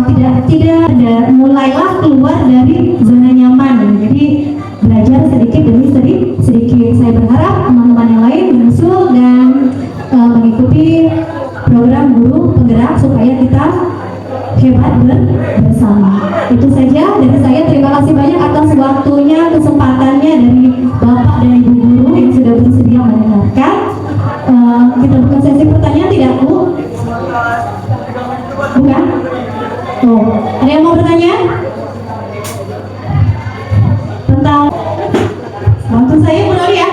tidak ada, mulailah keluar dari zona nyaman. Jadi belajar sedikit demi sedikit. Saya berharap teman-teman yang lain menyusul dan mengikuti program guru penggerak supaya kita hebat bersama. Itu saja dari saya. Terima kasih banyak atas waktunya, kesempatannya dari Bapak dan Ibu guru yang sudah bersedia mendengarkan. Kita buka sesi pertanyaan tidak, Bu? Bukan? Oh, ada yang mau bertanya? Tentang bantu saya melalui ya.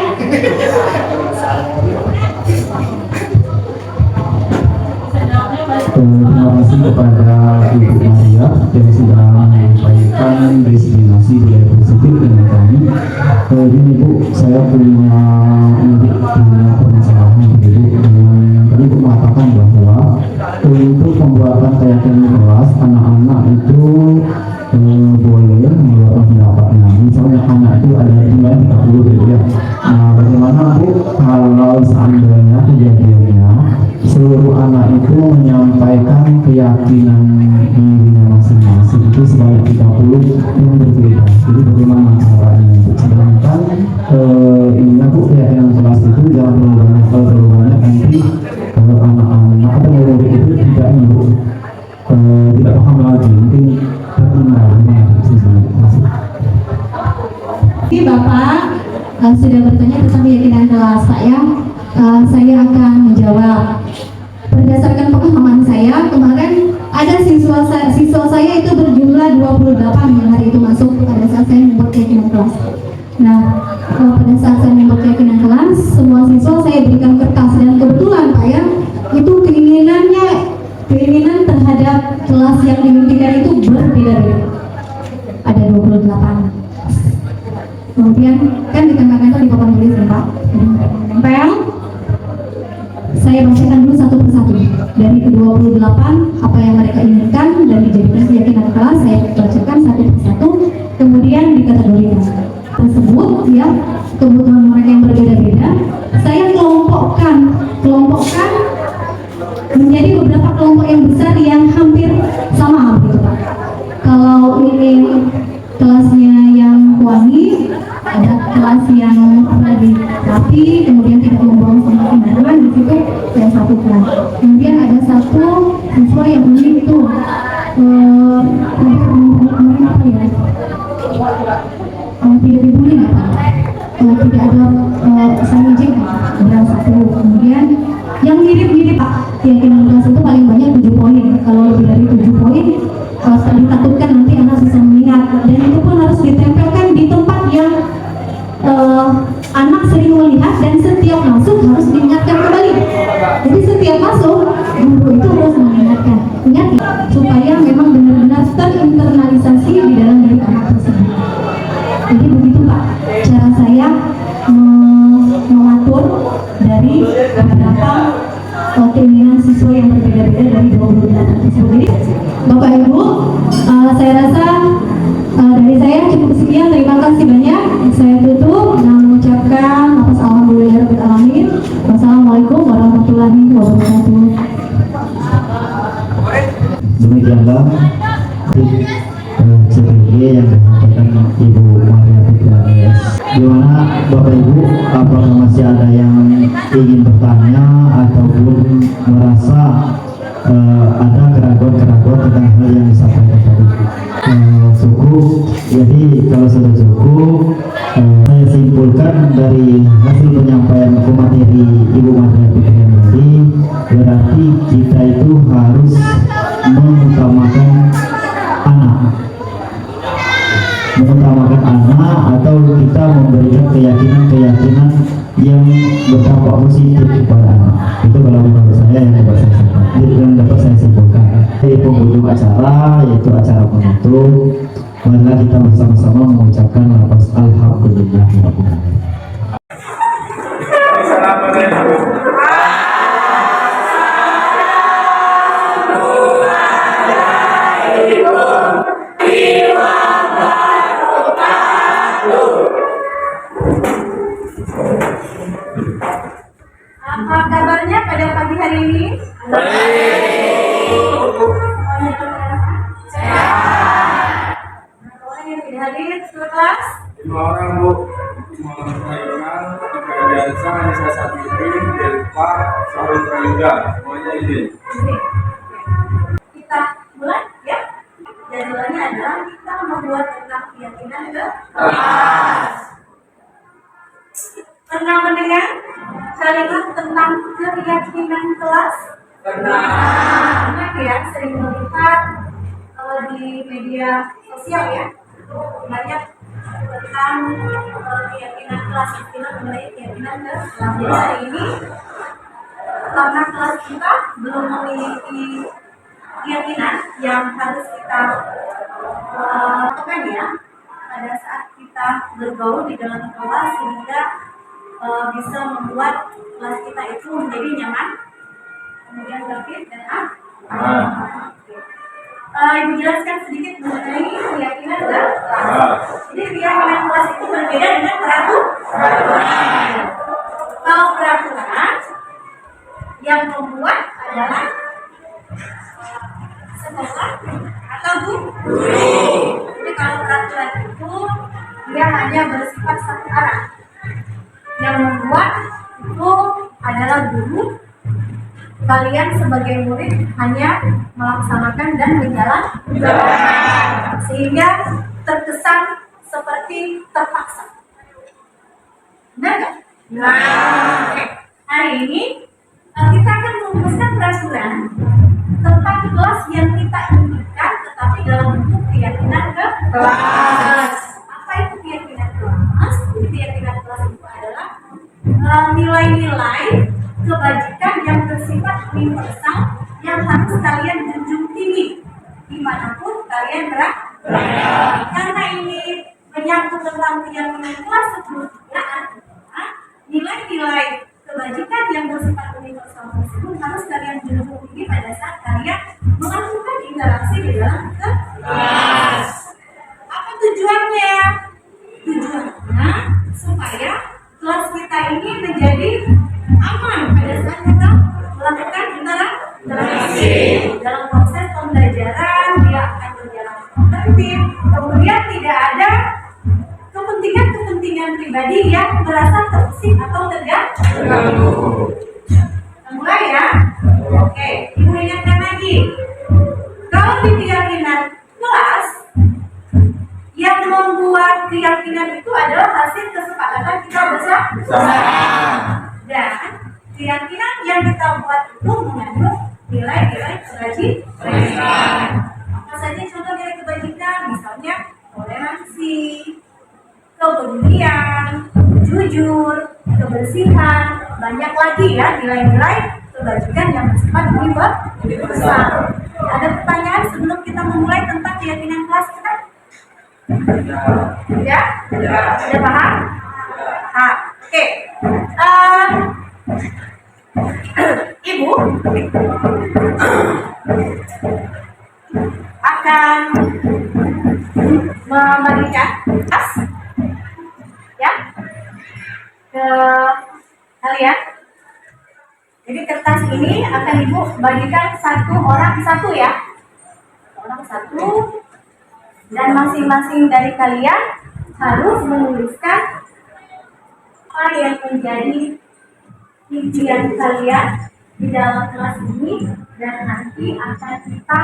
Terima kasih kepada Ibu Maria yang sudah menyampaikan destinasi budaya positif dengan kami. Ini Bu, saya punya permasalahan Ibu. Tadi Bu mengatakan bahwa untuk pembuatan keyakinan kelas, anak-anak itu boleh mengeluarkan pendapatnya. misalnya anak itu ada jumlah 30 gitu ya. Nah, bagaimana Bu kalau seandainya kejadiannya seluruh anak itu menyampaikan keyakinan dirinya masing-masing itu sebanyak 30 yang berbeda. Jadi bagaimana caranya? Sedangkan ini Bu, keyakinan kelas itu jangan terlalu banyak, kalau terlalu banyak nanti kalau anak-anak atau murid itu tidak Bu, tidak paham lagi, mungkin tertinggal. Jadi Bapak sudah bertanya tentang keyakinan kelas saya akan menjawab berdasarkan pengalaman saya. Kemarin ada siswa saya itu berjumlah 28 yang hari itu masuk pada saat saya membuat keyakinan kelas. Nah, pada saat saya membuat keyakinan kelas, semua siswa saya berikan kertas, dan kebetulan Pak ya, itu keinginan terhadap kelas yang dimimpikan itu berbeda-beda. Ada 28. Kemudian kan ditempelkan tuh di papan tulis ya Pak. Nempel. Saya bacakan dulu satu persatu dari ke-28 apa yang mereka inginkan dan dijadikan keyakinan kelas. Saya bacakan satu persatu, kemudian dikategorikan tersebut ya, kebutuhan mereka yang berbeda-beda. Saya kelompokkan menjadi beberapa kelompok yang besar yang hampir sama gitu Pak. Kalau ini kelasnya yang wangi, ada kelas yang lebih rapi, kemudian tidak membuang sembarangan, di situ saya satukan. Kemudian ada satu siswa yang unik itu apa ya? Tidak dibully nggak Pak? Tidak ada saya izin ada satu. Kemudian yang mirip-mirip Pak, keyakinan kelas itu paling banyak 7 poin. Kalau lebih dari 7 poin ditakutkan nanti anak susah mengingat, dan itu pun harus ditempelkan di tempat yang anak sering melihat, dan setiap masuk harus diingatkan kembali. Jadi setiap masuk guru itu harus mengingatkan, ingat ya, supaya memang benar-benar terinternalisasi di dalam diri anak tersebut. Jadi begitu Pak cara saya mengatur dari beberapa keinginan siswa yang berbeda-beda dari 28 tersebut. Jadi Bapak Ibu, saya rasa dari saya cukup sekian. Terima kasih banyak. Saya tutup dengan mengucapkan atas alhamdulillahirabbil alamin. Wassalamualaikum warahmatullahi wabarakatuh. Demikianlah CPG yang disampaikan Ibu Maria Fitria S. Di mana Bapak Ibu, apakah masih ada yang ingin bertanya ataupun merasa ada keraguan-keraguan tentang hal yang disampaikan tadi? Cukup. Jadi kalau sudah cukup, saya simpulkan dari hasil penyampaian materi Ibu Maria Fitria tadi, berarti kita itu harus mengutamakan anak atau kita memberikan keyakinan yang berdampak positif kepada anak. Itu kalau menurut saya yang dapat saya simpulkan. Di penghujung acara, yaitu acara penutup, marilah kita bersama-sama mengucapkan lafaz alhamdulillah. Apa kabarnya pada pagi hari ini? Sehat. Orang yang tidak hadir ke kelas? 5 orang Bu. 5 orang perayaan, Ika Biasa, Anissa Sabirin, Delpa, Sarul Prayuda. Semuanya izin. Kita mulai ya. Jadwalnya adalah kita membuat tentang keyakinan kelas. Pernah mendengar kalimat tentang keyakinan kelas? Pernah ya, sering melihat di media sosial ya, banyak tentang keyakinan kelas, istilah mengenai keyakinan kelas. Jadi hari ini karena kelas kita belum memiliki keyakinan yang harus kita lakukan ya pada saat kita bergaul di dalam kelas, sehingga bisa membuat kelas kita itu menjadi nyaman, kemudian tertib dan aman. Ibu jelaskan sedikit mengenai keyakinan kelas. Jadi keyakinan dia hanya bersifat satu arah. Yang membuat itu adalah guru, kalian sebagai murid hanya melaksanakan dan menjalankan, sehingga terkesan seperti terpaksa. Benar nggak? Oke. Hari ini kita akan merumuskan peraturan tentang kelas yang kita inginkan, tetapi dalam bentuk keyakinan ke kelas. Apa itu keyakinan kelas? Keyakinan kelas itu adalah nilai-nilai kebajikan yang bersifat universal yang harus kalian junjung tinggi dimanapun kalian berada. Karena ini menyangkut tentang keyakinan kelas sebelumnya, artinya nilai-nilai kebajikan yang bersifat universal tersebut harus kalian junjung tinggi pada saat kalian melakukan interaksi di dalam kelas. Apa tujuannya? Tujuannya supaya kelas kita ini menjadi aman pada saat kita melakukan interaksi. Dalam proses pembelajaran dia akan berjalan tertib, kemudian tidak ada kepentingan pribadi yang merasa terusik atau terganggu. Mulai ya. Oke, ibu ingatkan lagi. Kalau di keyakinan kelas, yang membuat keyakinan itu adalah hasil kesepakatan kita bersama. Dan keyakinan yang kita buat itu mengandung nilai-nilai kebajikan. Apa saja contoh nilai kebajikan? Misalnya toleransi, kepedulian, jujur, kebersihan, banyak lagi ya nilai-nilai kebajikan yang bersifat universal. Ada pertanyaan sebelum kita memulai tentang keyakinan kelas kita? Ya? Sudah paham? Oke. Ibu akan membagikan tas ya ke kalian. Jadi kertas ini akan ibu bagikan satu orang satu ya, orang satu, dan masing-masing dari kalian harus menuliskan apa yang menjadi impian kalian di dalam kelas ini, dan nanti akan kita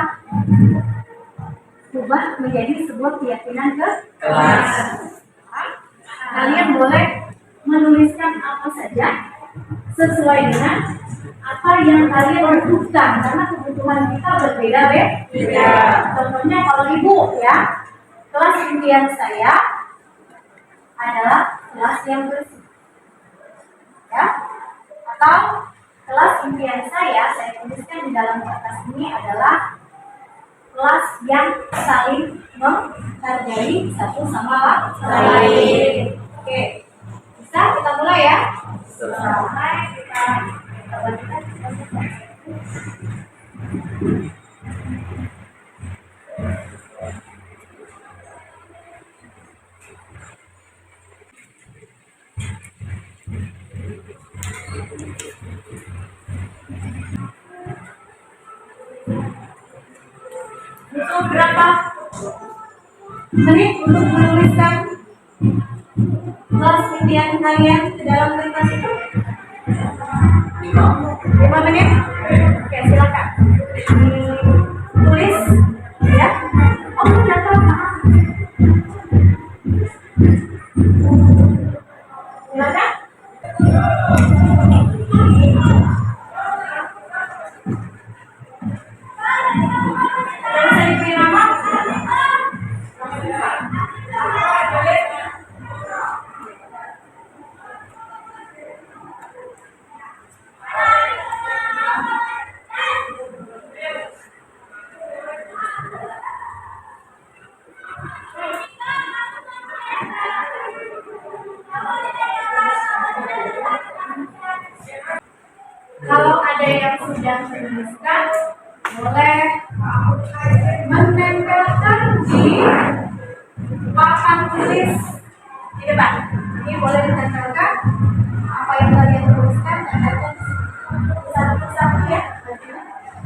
ubah menjadi sebuah keyakinan ke kelas. Kalian boleh menuliskan apa saja sesuai dengan apa yang kalian butuhkan, karena kebutuhan kita berbeda-beda. Contohnya kalau ibu ya, kelas impian saya adalah kelas yang bersih, ya. Atau kelas impian saya tuliskan di dalam kertas ini adalah kelas yang saling menghargai satu sama lain. Oke, bisa kita mulai ya. Sampai kita bagikan. Butuh berapa menit untuk menuliskan kelas impian kalian ke dalam kertas itu? 5 menit? Oke, silakan tulis ya. Oh, tidak apa-apa. Silakan. Kalau ada yang sudah menuliskan, boleh menempelkan di papan tulis di depan. Ini boleh ditempelkan apa yang kalian tuliskan, tempelkan satu-satu ya.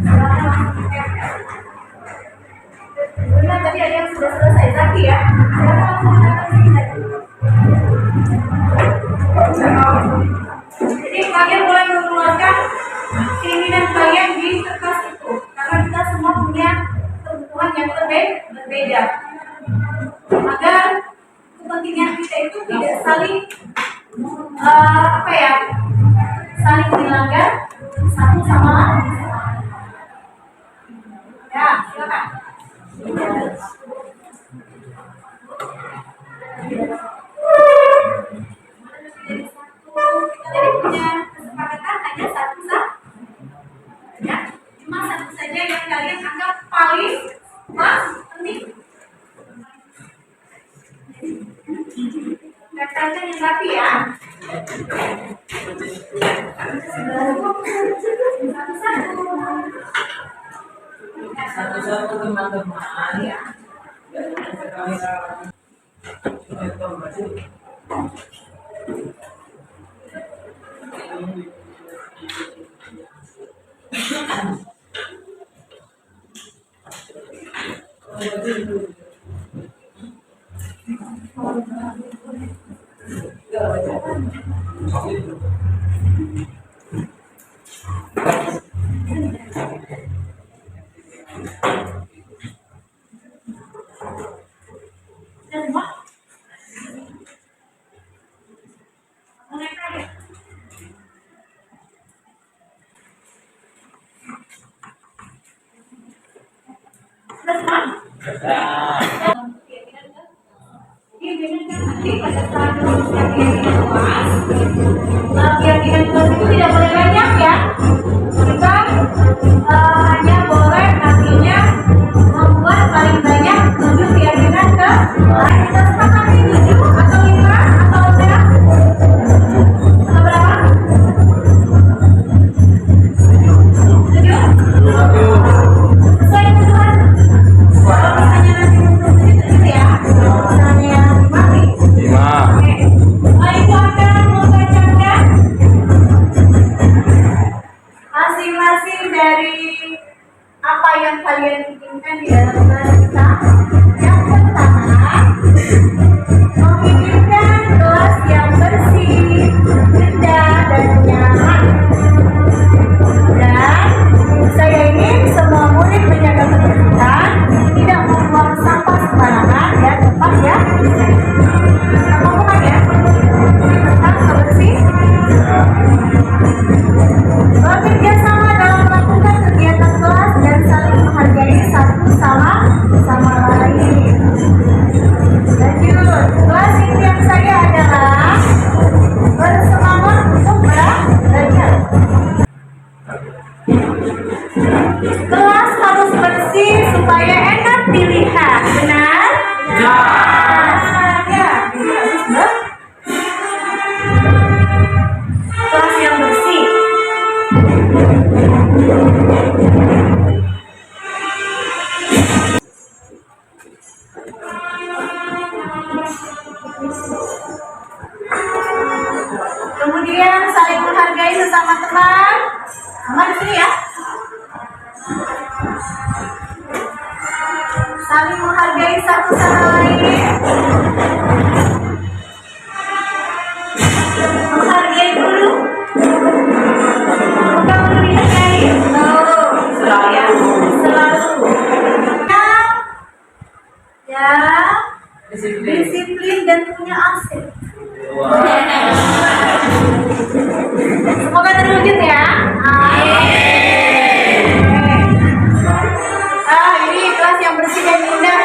Silakan langsung ditempel. Benar, tadi ada yang sudah selesai Zaki ya. Silakan langsung ditempel sini. Jadi kalian boleh mengeluarkan keinginan kalian di kertas itu, karena kita semua punya kebutuhan yang berbeda. Agar kepentingan kita itu tidak saling saling dilanggar satu sama lain. Ya, silakan. Kita punya kesepakatan hanya satu ya, cuma satu saja yang kalian anggap paling penting. Katakan yang rapi ya. Satu-satu teman-teman ya. Keyakinan kelas itu tidak boleh banyak ya. Kita hanya boleh nantinya membuat paling banyak 7 keyakinan ke lain. Kita sepakati 7 atau 5 atau berapa? Berapa? 7? Sesuai kebutuhan. Kalau misalnya nanti untuk 7 ya, misalnya 5. Oke. Ibu akan membacakan masing-masing dari apa yang kalian inginkan di dalam kelas kita. Yang pertama, menginginkan kelas yang bersih, indah, dan nyaman. Dan saya ingin semua murid menjaga kebersihan, tidak membuang sampah sembarangan dan tepat ya. Ngomong ya tentang kebersihan. Bekerja sama dalam melakukan kegiatan kelas dan saling menghargai satu sama lain. Lanjut, kelas impian saya adalah bersemangat untuk belajar. Kelas harus bersih supaya enak dilihat, benar? Ya. Kelas yang bersih. Kemudian saling menghargai sesama teman. Sama di sini ya. Saling menghargai satu sama lain. Menghargai dulu. Bukan perlu dihargai. Selalu. Ya. Disiplin dan punya aset. Semoga terwujud ya. Ini kelas yang bersih dan indah.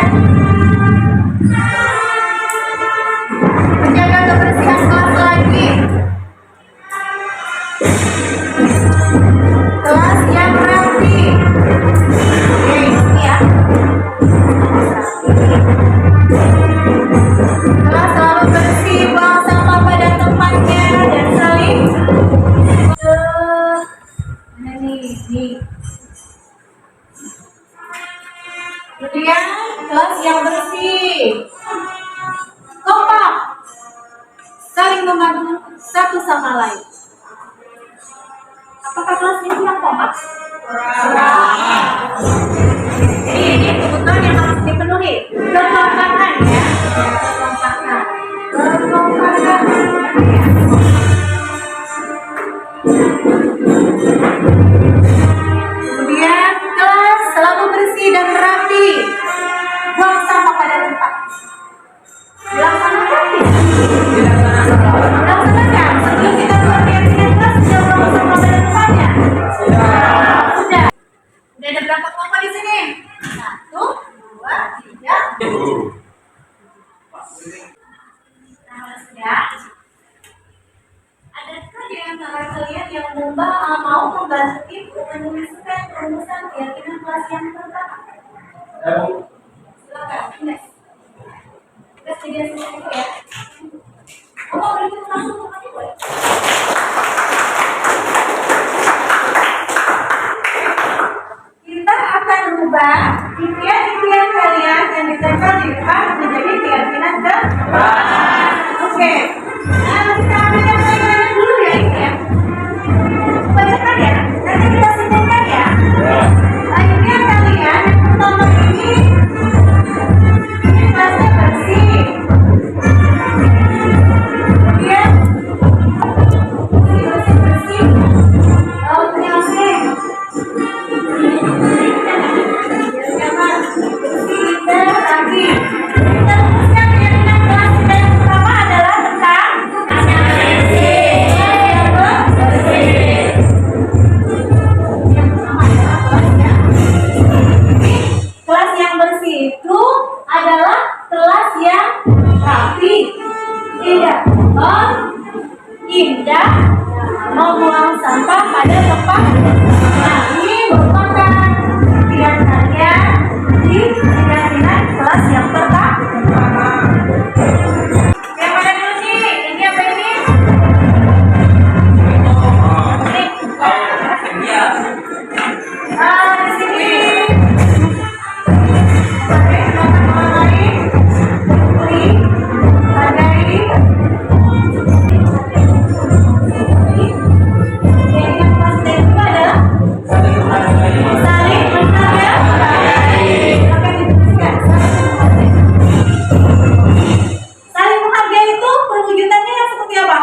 Menjaga kebersihan kelas lagi. Kelas yang rapi. Oke, ini ya. Kelas selalu bersih, buang sampah pada tempatnya dan saling nih. Kemudian kelas yang bersih, kompak, saling membantu satu sama lain. Apakah kelas ini yang kompak? Ini kebutuhan yang harus dipenuhi. Kekompakan ya. Kekompakan. Laksanakan sebelum kita berpikir kelas sudah berusaha pada depannya. Sudah. Udah ada berapa kelompok di sini? 1, 2, 3. Nah, sudah. Adakah di antara kalian yang mau membantu ibu menuliskan rumusan keyakinan kelas yang pertama? Silakan, Ines. Kita sediakan itu ya. Mau berikut langsung ke ibu. Kita akan rubah impian-impian kalian yang ditempel di depan menjadi keyakinan kelas. Oke. Nah, kita ambil yang lain dulu ya, ini ya. Bacakan ya. Nanti kita simpulkan ya. Impian kalian yang pertama ini kelasnya bersih. Kemudian bersih. Lautnya oke. Kelas yang bersih itu adalah kelas yang rapi, tidak kotor, indah, membuang sampah pada tempat. Nah, ini merupakan impian kalian di keyakinan kelas yang pertama. Yang mana dulu nih? Ini apa ini? Di sini. Oke, teman-teman lain, beri, hargai. Yang kelas itu adalah saling menghargai. Oke, dituliskan. Saling menghargai itu perwujudannya yang seperti apa?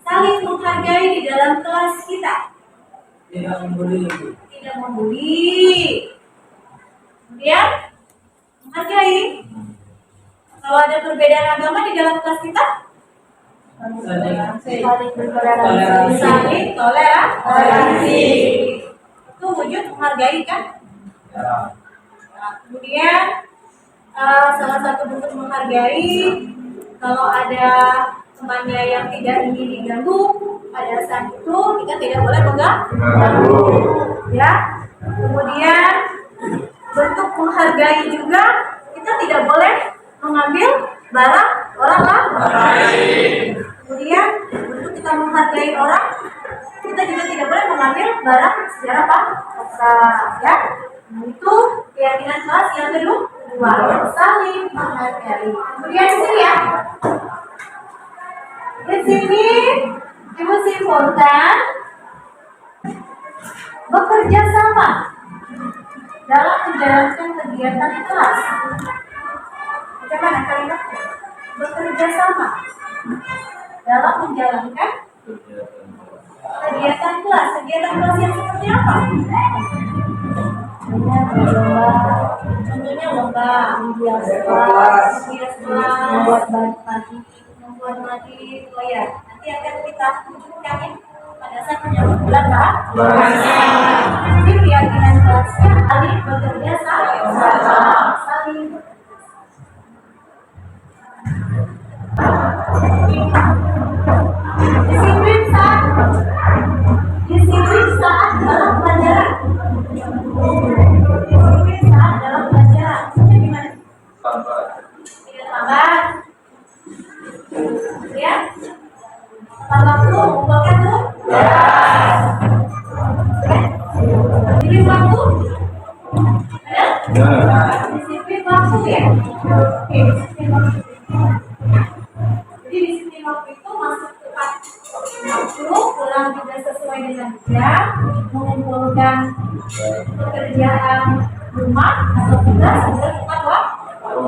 Saling menghargai di dalam kelas kita. Tidak membuli. Tidak membuli. Kemudian menghargai. Kalau ada perbedaan agama di dalam kelas kita, saling bertoleransi. Saling toleransi. Itu wujud menghargai kan? Nah, kemudian salah satu bentuk menghargai, kalau ada temannya yang tidak ingin diganggu, pada saat itu kita tidak boleh mengganggu. Ya. Kemudian bentuk menghargai juga, kita tidak boleh mengambil barang orang lain. Kemudian untuk kita menghargai orang, kita juga tidak boleh mengambil barang secara paksa, ya. Itu keyakinan kelas yang kedua, saling menghargai. Kemudian di sini ya, di sini ibu simpulkan bekerja sama dalam menjalankan kegiatan kelas. Bagaimana kalimat? Bekerja sama dalam menjalankan kegiatan kelas. Kegiatan kelas yang seperti apa? Contohnya lomba, membuat mati, oh ya, nanti akan kita tunjukkan ya pada saat menyambut bulan puasa. Jadi keyakinan kelasnya saling bekerja sama, saling disiplin saat dalam pelajaran. Disiplin saat dalam pelajaran. Maksudnya gimana? Tidak lambat. Ya. Tepat waktu, mengumpulkan tugas. Disiplin waktu. Ada? Disiplin waktu ya. Oke, disiplin waktu. Jadi disiplin waktu itu masuk tepat waktu, pulang juga sesuai dengan jam, mengumpulkan pekerjaan rumah atau tugas juga tepat waktu.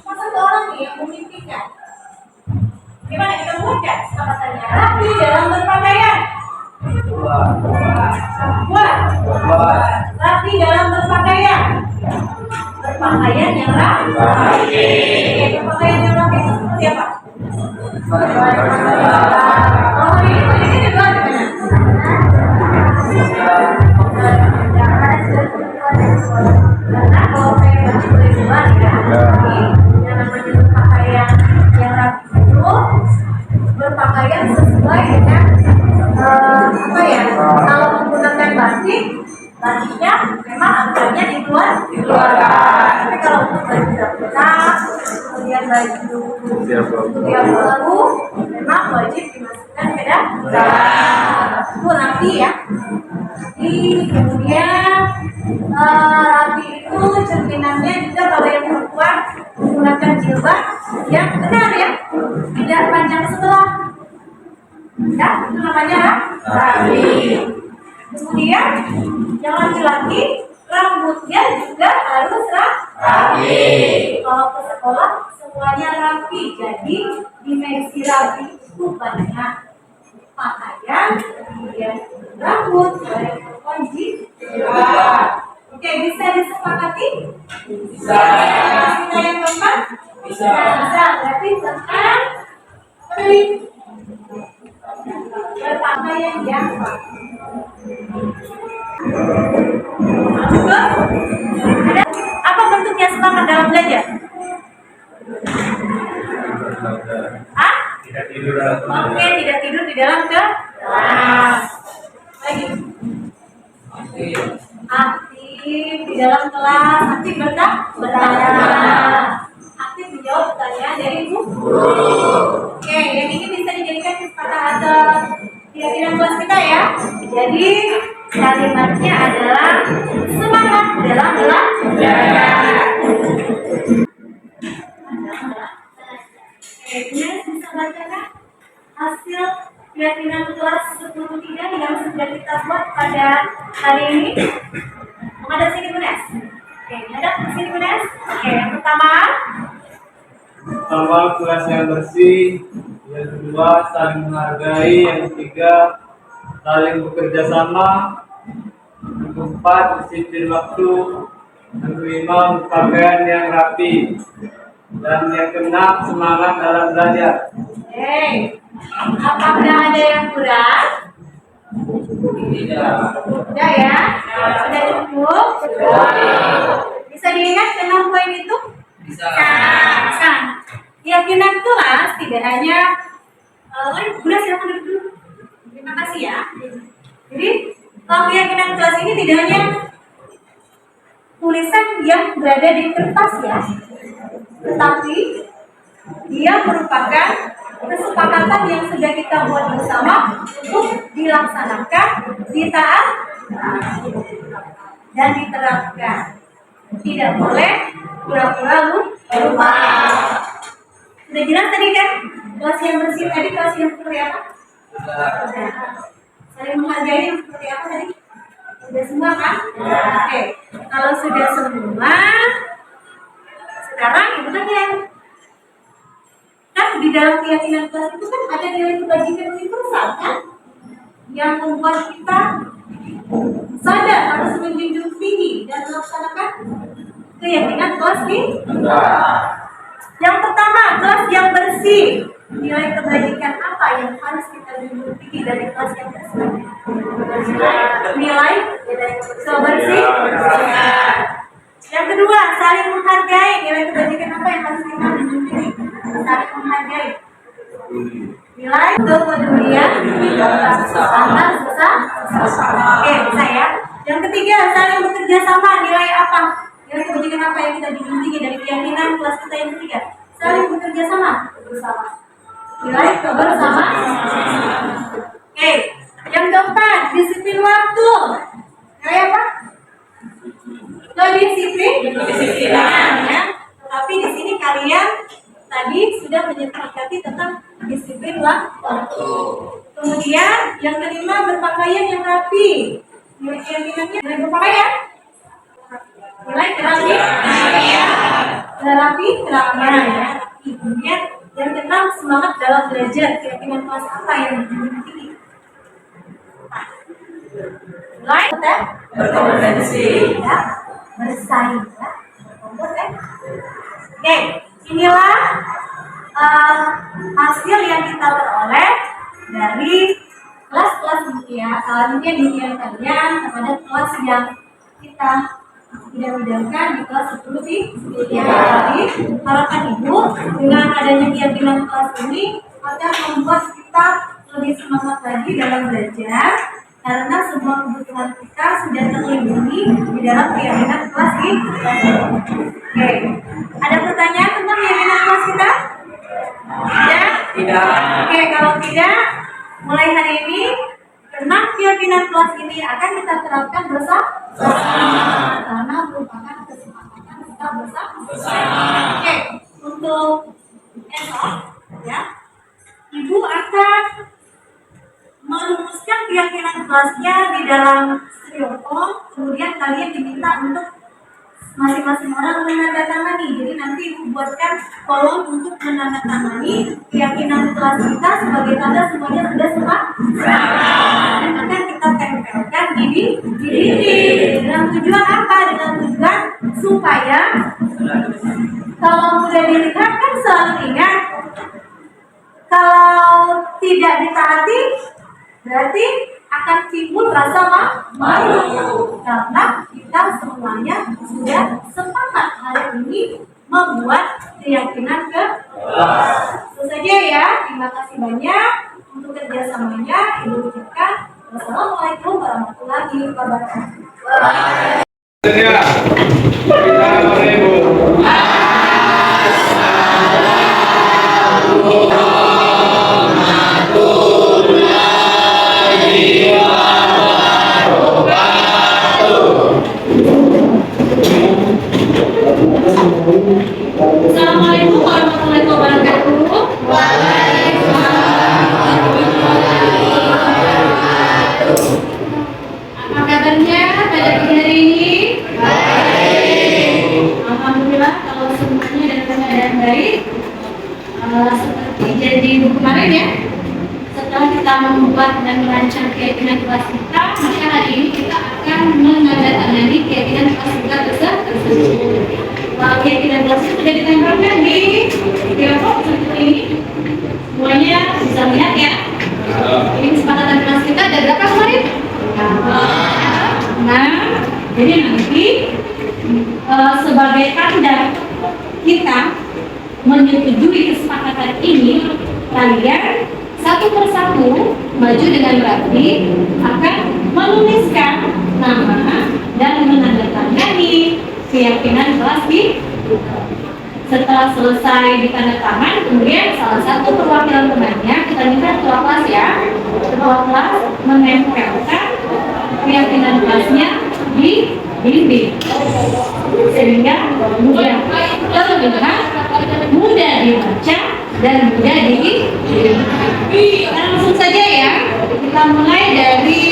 Masa orang nih yang memimpikan, gimana kita buatkan kesepakatannya? Rapi dalam berpakaian. Buat. Rapi dalam berpakaian. berpakaian yang rapi. Berpakaian yang rapi itu seperti apa? Oh, ini di luar gimana? Karena kalau saya baju dari luar ya, yang namanya berpakaian yang rapi itu berpakaian sesuai dengan apa ya? Kalau menggunakan batiknya memang aturannya di luar. Tapi kalau untuk baju dapat, kemudian baju yang baru, memang wajib dimasukkan ke dalam. Itu rapi ya. Kemudian rapi itu cerminannya juga kalau yang perempuan menggunakan jilbab yang benar ya, tidak panjang sebelah. Ya, itu namanya rapi. Kemudian yang laki-laki rambutnya juga harus rapi. Kalau ke sekolah semuanya rapi, jadi dimensi rapi itu banyak. Pakaian, kemudian rambut, kunci. Oke, bisa disepakati? Bisa. Kita yang keempat? Bisa. Berarti tentang berpakaian yang apa bentuknya semangat dalam belajar? Tidak tidur dalam kelas. Oke, tidak tidur di dalam kelas. Lagi. Aktif di dalam kelas. Aktif bertanya. Aktif menjawab pertanyaan dari guru. Oke, yang ini bisa dijadikan kesepakatan keyakinan kelas kita ya. Jadi kalimatnya adalah semangat dalam belajar. Kemudian bisa bacakan hasil keyakinan kelas 10.3 yang sudah kita buat pada hari ini. Menghadap sini Bunes. Oke, menghadap sini Bunes. Oke, yang pertama Kelas yang bersih. Yang kedua, saling menghargai. Yang ketiga, saling bekerja sama. Yang keempat, disiplin waktu. Yang kelima, pakaian yang rapi. Dan yang keenam, semangat dalam belajar. oke. Apakah ada yang kurang? Tidak. Sudah ya? Sudah cukup? Bisa diingat 6 poin itu? Bisa. Keyakinan kelas tidak hanya Bunda silakan duduk dulu. Terima kasih ya. Jadi keyakinan kelas ini tidak hanya tulisan yang berada di kertas ya, tetapi dia merupakan kesepakatan yang sudah kita buat bersama untuk dilaksanakan, ditaat dan diterapkan. Tidak boleh pura-pura lupa. Sudah jelas tadi kan? Kelas yang bersih tadi kelas yang seperti apa? Saling menghargai yang seperti apa tadi? Sudah semua kan? Oke. Kalau sudah semua, sekarang ibu tanya. Kan di dalam keyakinan kelas itu kan ada nilai kebajikan universal kan? Yang membuat kita sadar harus menjunjung tinggi dan melaksanakan keyakinan kelas ini. Yang pertama, kelas yang bersih. Nilai kebajikan apa yang harus kita junjung tinggi dari kelas yang bersih? Nilai kebersih. Yang kedua, saling menghargai. Nilai kebajikan apa yang harus kita junjung tinggi? Saling menghargai. Nilai kepedulian antar sesama. Oke, bisa ya. Yang ketiga, saling bekerja sama. Nilai apa? Nilai kebajikan apa yang kita junjung tinggi dari keyakinan kelas kita yang ketiga? Saling bekerja sama. Nilai kebersamaan. Oke, yang keempat, disiplin waktu. Nilai apa? Disiplin. Ya. Tapi di sini kalian tadi sudah menyepakati tentang disiplin waktu. Kemudian yang kelima, berpakaian yang rapi. Nilai keyakinannya nilai berpakaian. Nilai rapi, keramaian ya. Kemudian yang keenam, semangat dalam belajar. Keyakinan kelas apa yang dijunjung tinggi? Nilai berkompetensi ya, bersaing ya. Oke, inilah hasil yang kita peroleh dari kelas-kelas impian kalian kepada kelas yang kita idam-idamkan di kelas 10 sih. Ya, jadi harapan ibu dengan adanya keyakinan kelas ini akan membuat kita lebih semangat lagi dalam belajar karena semua kebutuhan kita sudah terlindungi di dalam keyakinan kelas ini. Oke, ada pertanyaan tentang keyakinan kelas kita? Tidak. Oke, kalau tidak, mulai hari ini 6 keyakinan kelas ini akan kita terapkan bersama karena merupakan kesepakatan kita bersama. Oke, untuk esok ya, ibu akan merumuskan keyakinan kelasnya di dalam styrofoam, kemudian kalian diminta untuk masing-masing orang menandatangani. Jadi nanti ibu buatkan kolom untuk menandatangani keyakinan kelas kita sebagai tanda semuanya sudah sepakat dan akan kita tempelkan di dinding. Dengan tujuan apa? Dengan tujuan supaya kalau sudah dilihat kan selalu ingat, kalau tidak ditaati berarti akan timbul rasa malu karena kita semuanya sudah sepakat hari ini membuat keyakinan ke itu saja ya. Terima kasih banyak untuk kerjasamanya. Ibu ucapkan wassalamualaikum warahmatullahi wabarakatuh. Kita beribu. Assalamualaikum warahmatullahi wabarakatuh. Apa kabarnya pada pagi hari ini? Alhamdulillah kalau semuanya dalam keadaan baik. Seperti janji ibu kemarin ya, setelah kita membuat dan merancang keyakinan kelas kita, maka hari ini kita akan menandatangani keyakinan kelas kita tersebut. Keyakinan kelas itu sudah ditempelkan di styrofoam seperti ini. Semuanya bisa lihat ya. Ini kesepakatan kelas kita ada berapa kemarin? Nah, jadi nanti sebagai tanda kita menyetujui kesepakatan ini, kalian satu persatu maju dengan rapi akan menuliskan nama dan menandatangani keyakinan kelas ini. Setelah selesai ditandatangan, kemudian salah satu perwakilan temannya kita minta ketua kelas ya, ketua kelas menempelkan keyakinan kelasnya di dinding sehingga mudah terlihat, mudah dibaca dan mudah langsung saja ya, kita mulai dari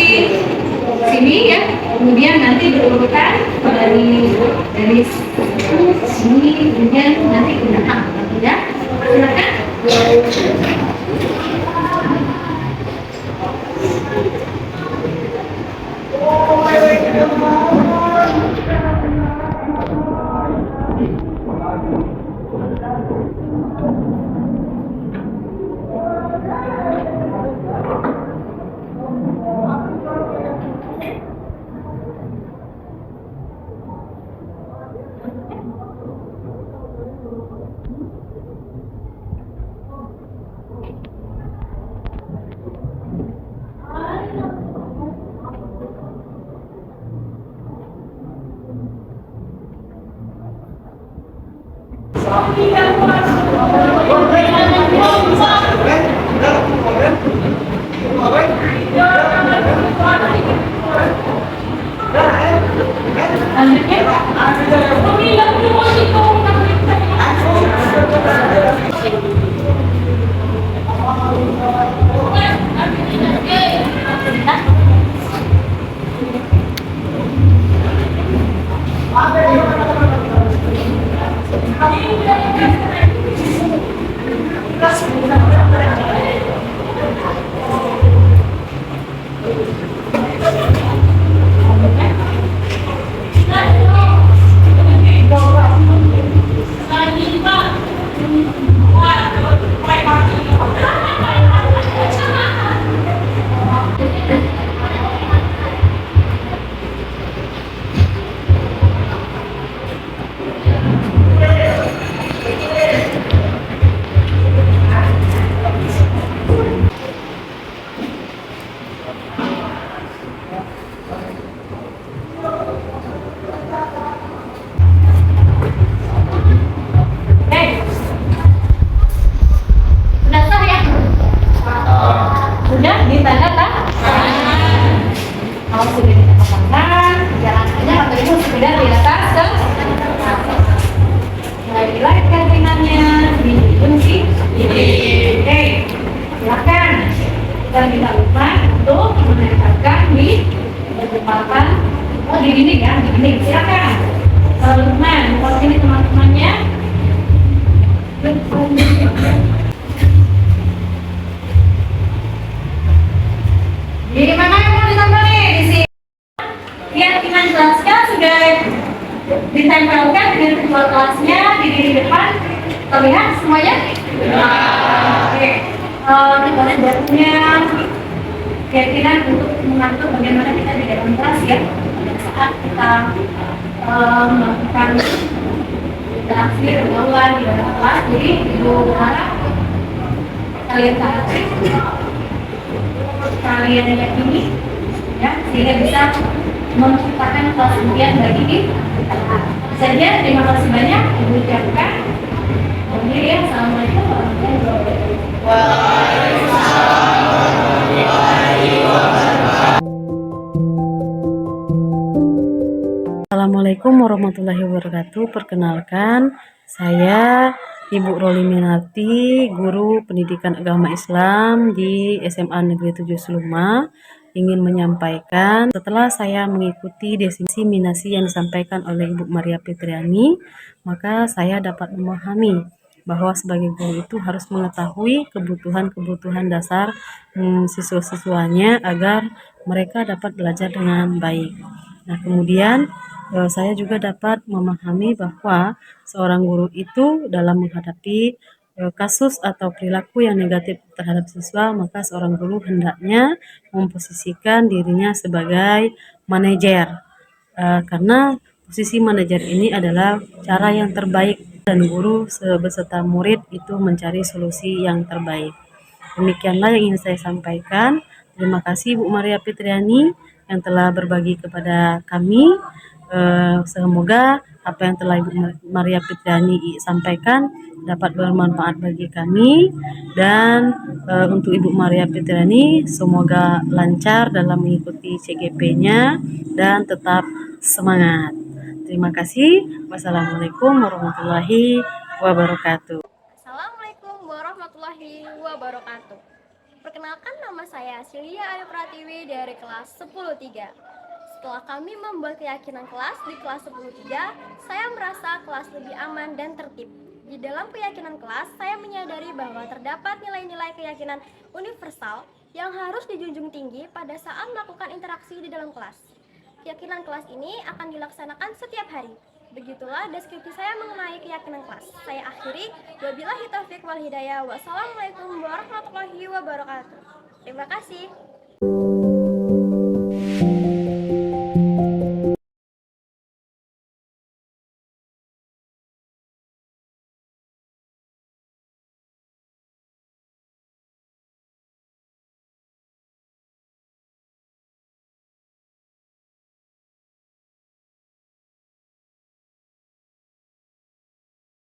sini ya, kemudian nanti diurutkan dari sini, kemudian nanti ke belakang ya. Silakan. ditempelkan dengan ketua kelasnya di diri depan. Terlihat semuanya? Oke. Kita sudah punya keyakinan untuk mengatur bagaimana kita di dalam kelas ya, pada saat kita melakukan interaksi pergaulan di dalam kelas. Jadi Ibu harap kalian yakini ya, sehingga bisa menciptakan kelas impian bagi kita. Saja, terima kasih banyak Ibu ucapkan. Jadi ya, assalamualaikum warahmatullahi wabarakatuh. Assalamualaikum warahmatullahi wabarakatuh. Perkenalkan, saya Ibu Roli Minarti, guru pendidikan agama Islam di SMA Negeri 7 Seluma, ingin menyampaikan setelah saya mengikuti diseminasi yang disampaikan oleh Ibu Maria Fitriani, maka saya dapat memahami bahwa sebagai guru itu harus mengetahui kebutuhan-kebutuhan dasar siswa-siswanya agar mereka dapat belajar dengan baik. Nah, kemudian saya juga dapat memahami bahwa seorang guru itu dalam menghadapi kasus atau perilaku yang negatif terhadap siswa, maka seorang guru hendaknya memposisikan dirinya sebagai manajer. Karena posisi manajer ini adalah cara yang terbaik dan guru beserta murid itu mencari solusi yang terbaik. Demikianlah yang ingin saya sampaikan. Terima kasih Bu Maria Fitriani yang telah berbagi kepada kami. Semoga apa yang telah Ibu Maria Fitriani sampaikan dapat bermanfaat bagi kami, dan untuk Ibu Maria Fitriani semoga lancar dalam mengikuti CGP-nya dan tetap semangat. Terima kasih. Wassalamualaikum warahmatullahi wabarakatuh. Assalamualaikum warahmatullahi wabarakatuh. Perkenalkan, nama saya Silya Ayu Pratiwi dari kelas 10-3. Setelah kami membuat keyakinan kelas di kelas 10-3, saya merasa kelas lebih aman dan tertib. Di dalam keyakinan kelas, saya menyadari bahwa terdapat nilai-nilai keyakinan universal yang harus dijunjung tinggi pada saat melakukan interaksi di dalam kelas. Keyakinan kelas ini akan dilaksanakan setiap hari. Begitulah deskripsi saya mengenai keyakinan kelas. Saya akhiri, wabillahi taufiq wal hidayah. Wassalamualaikum warahmatullahi wabarakatuh. Terima kasih.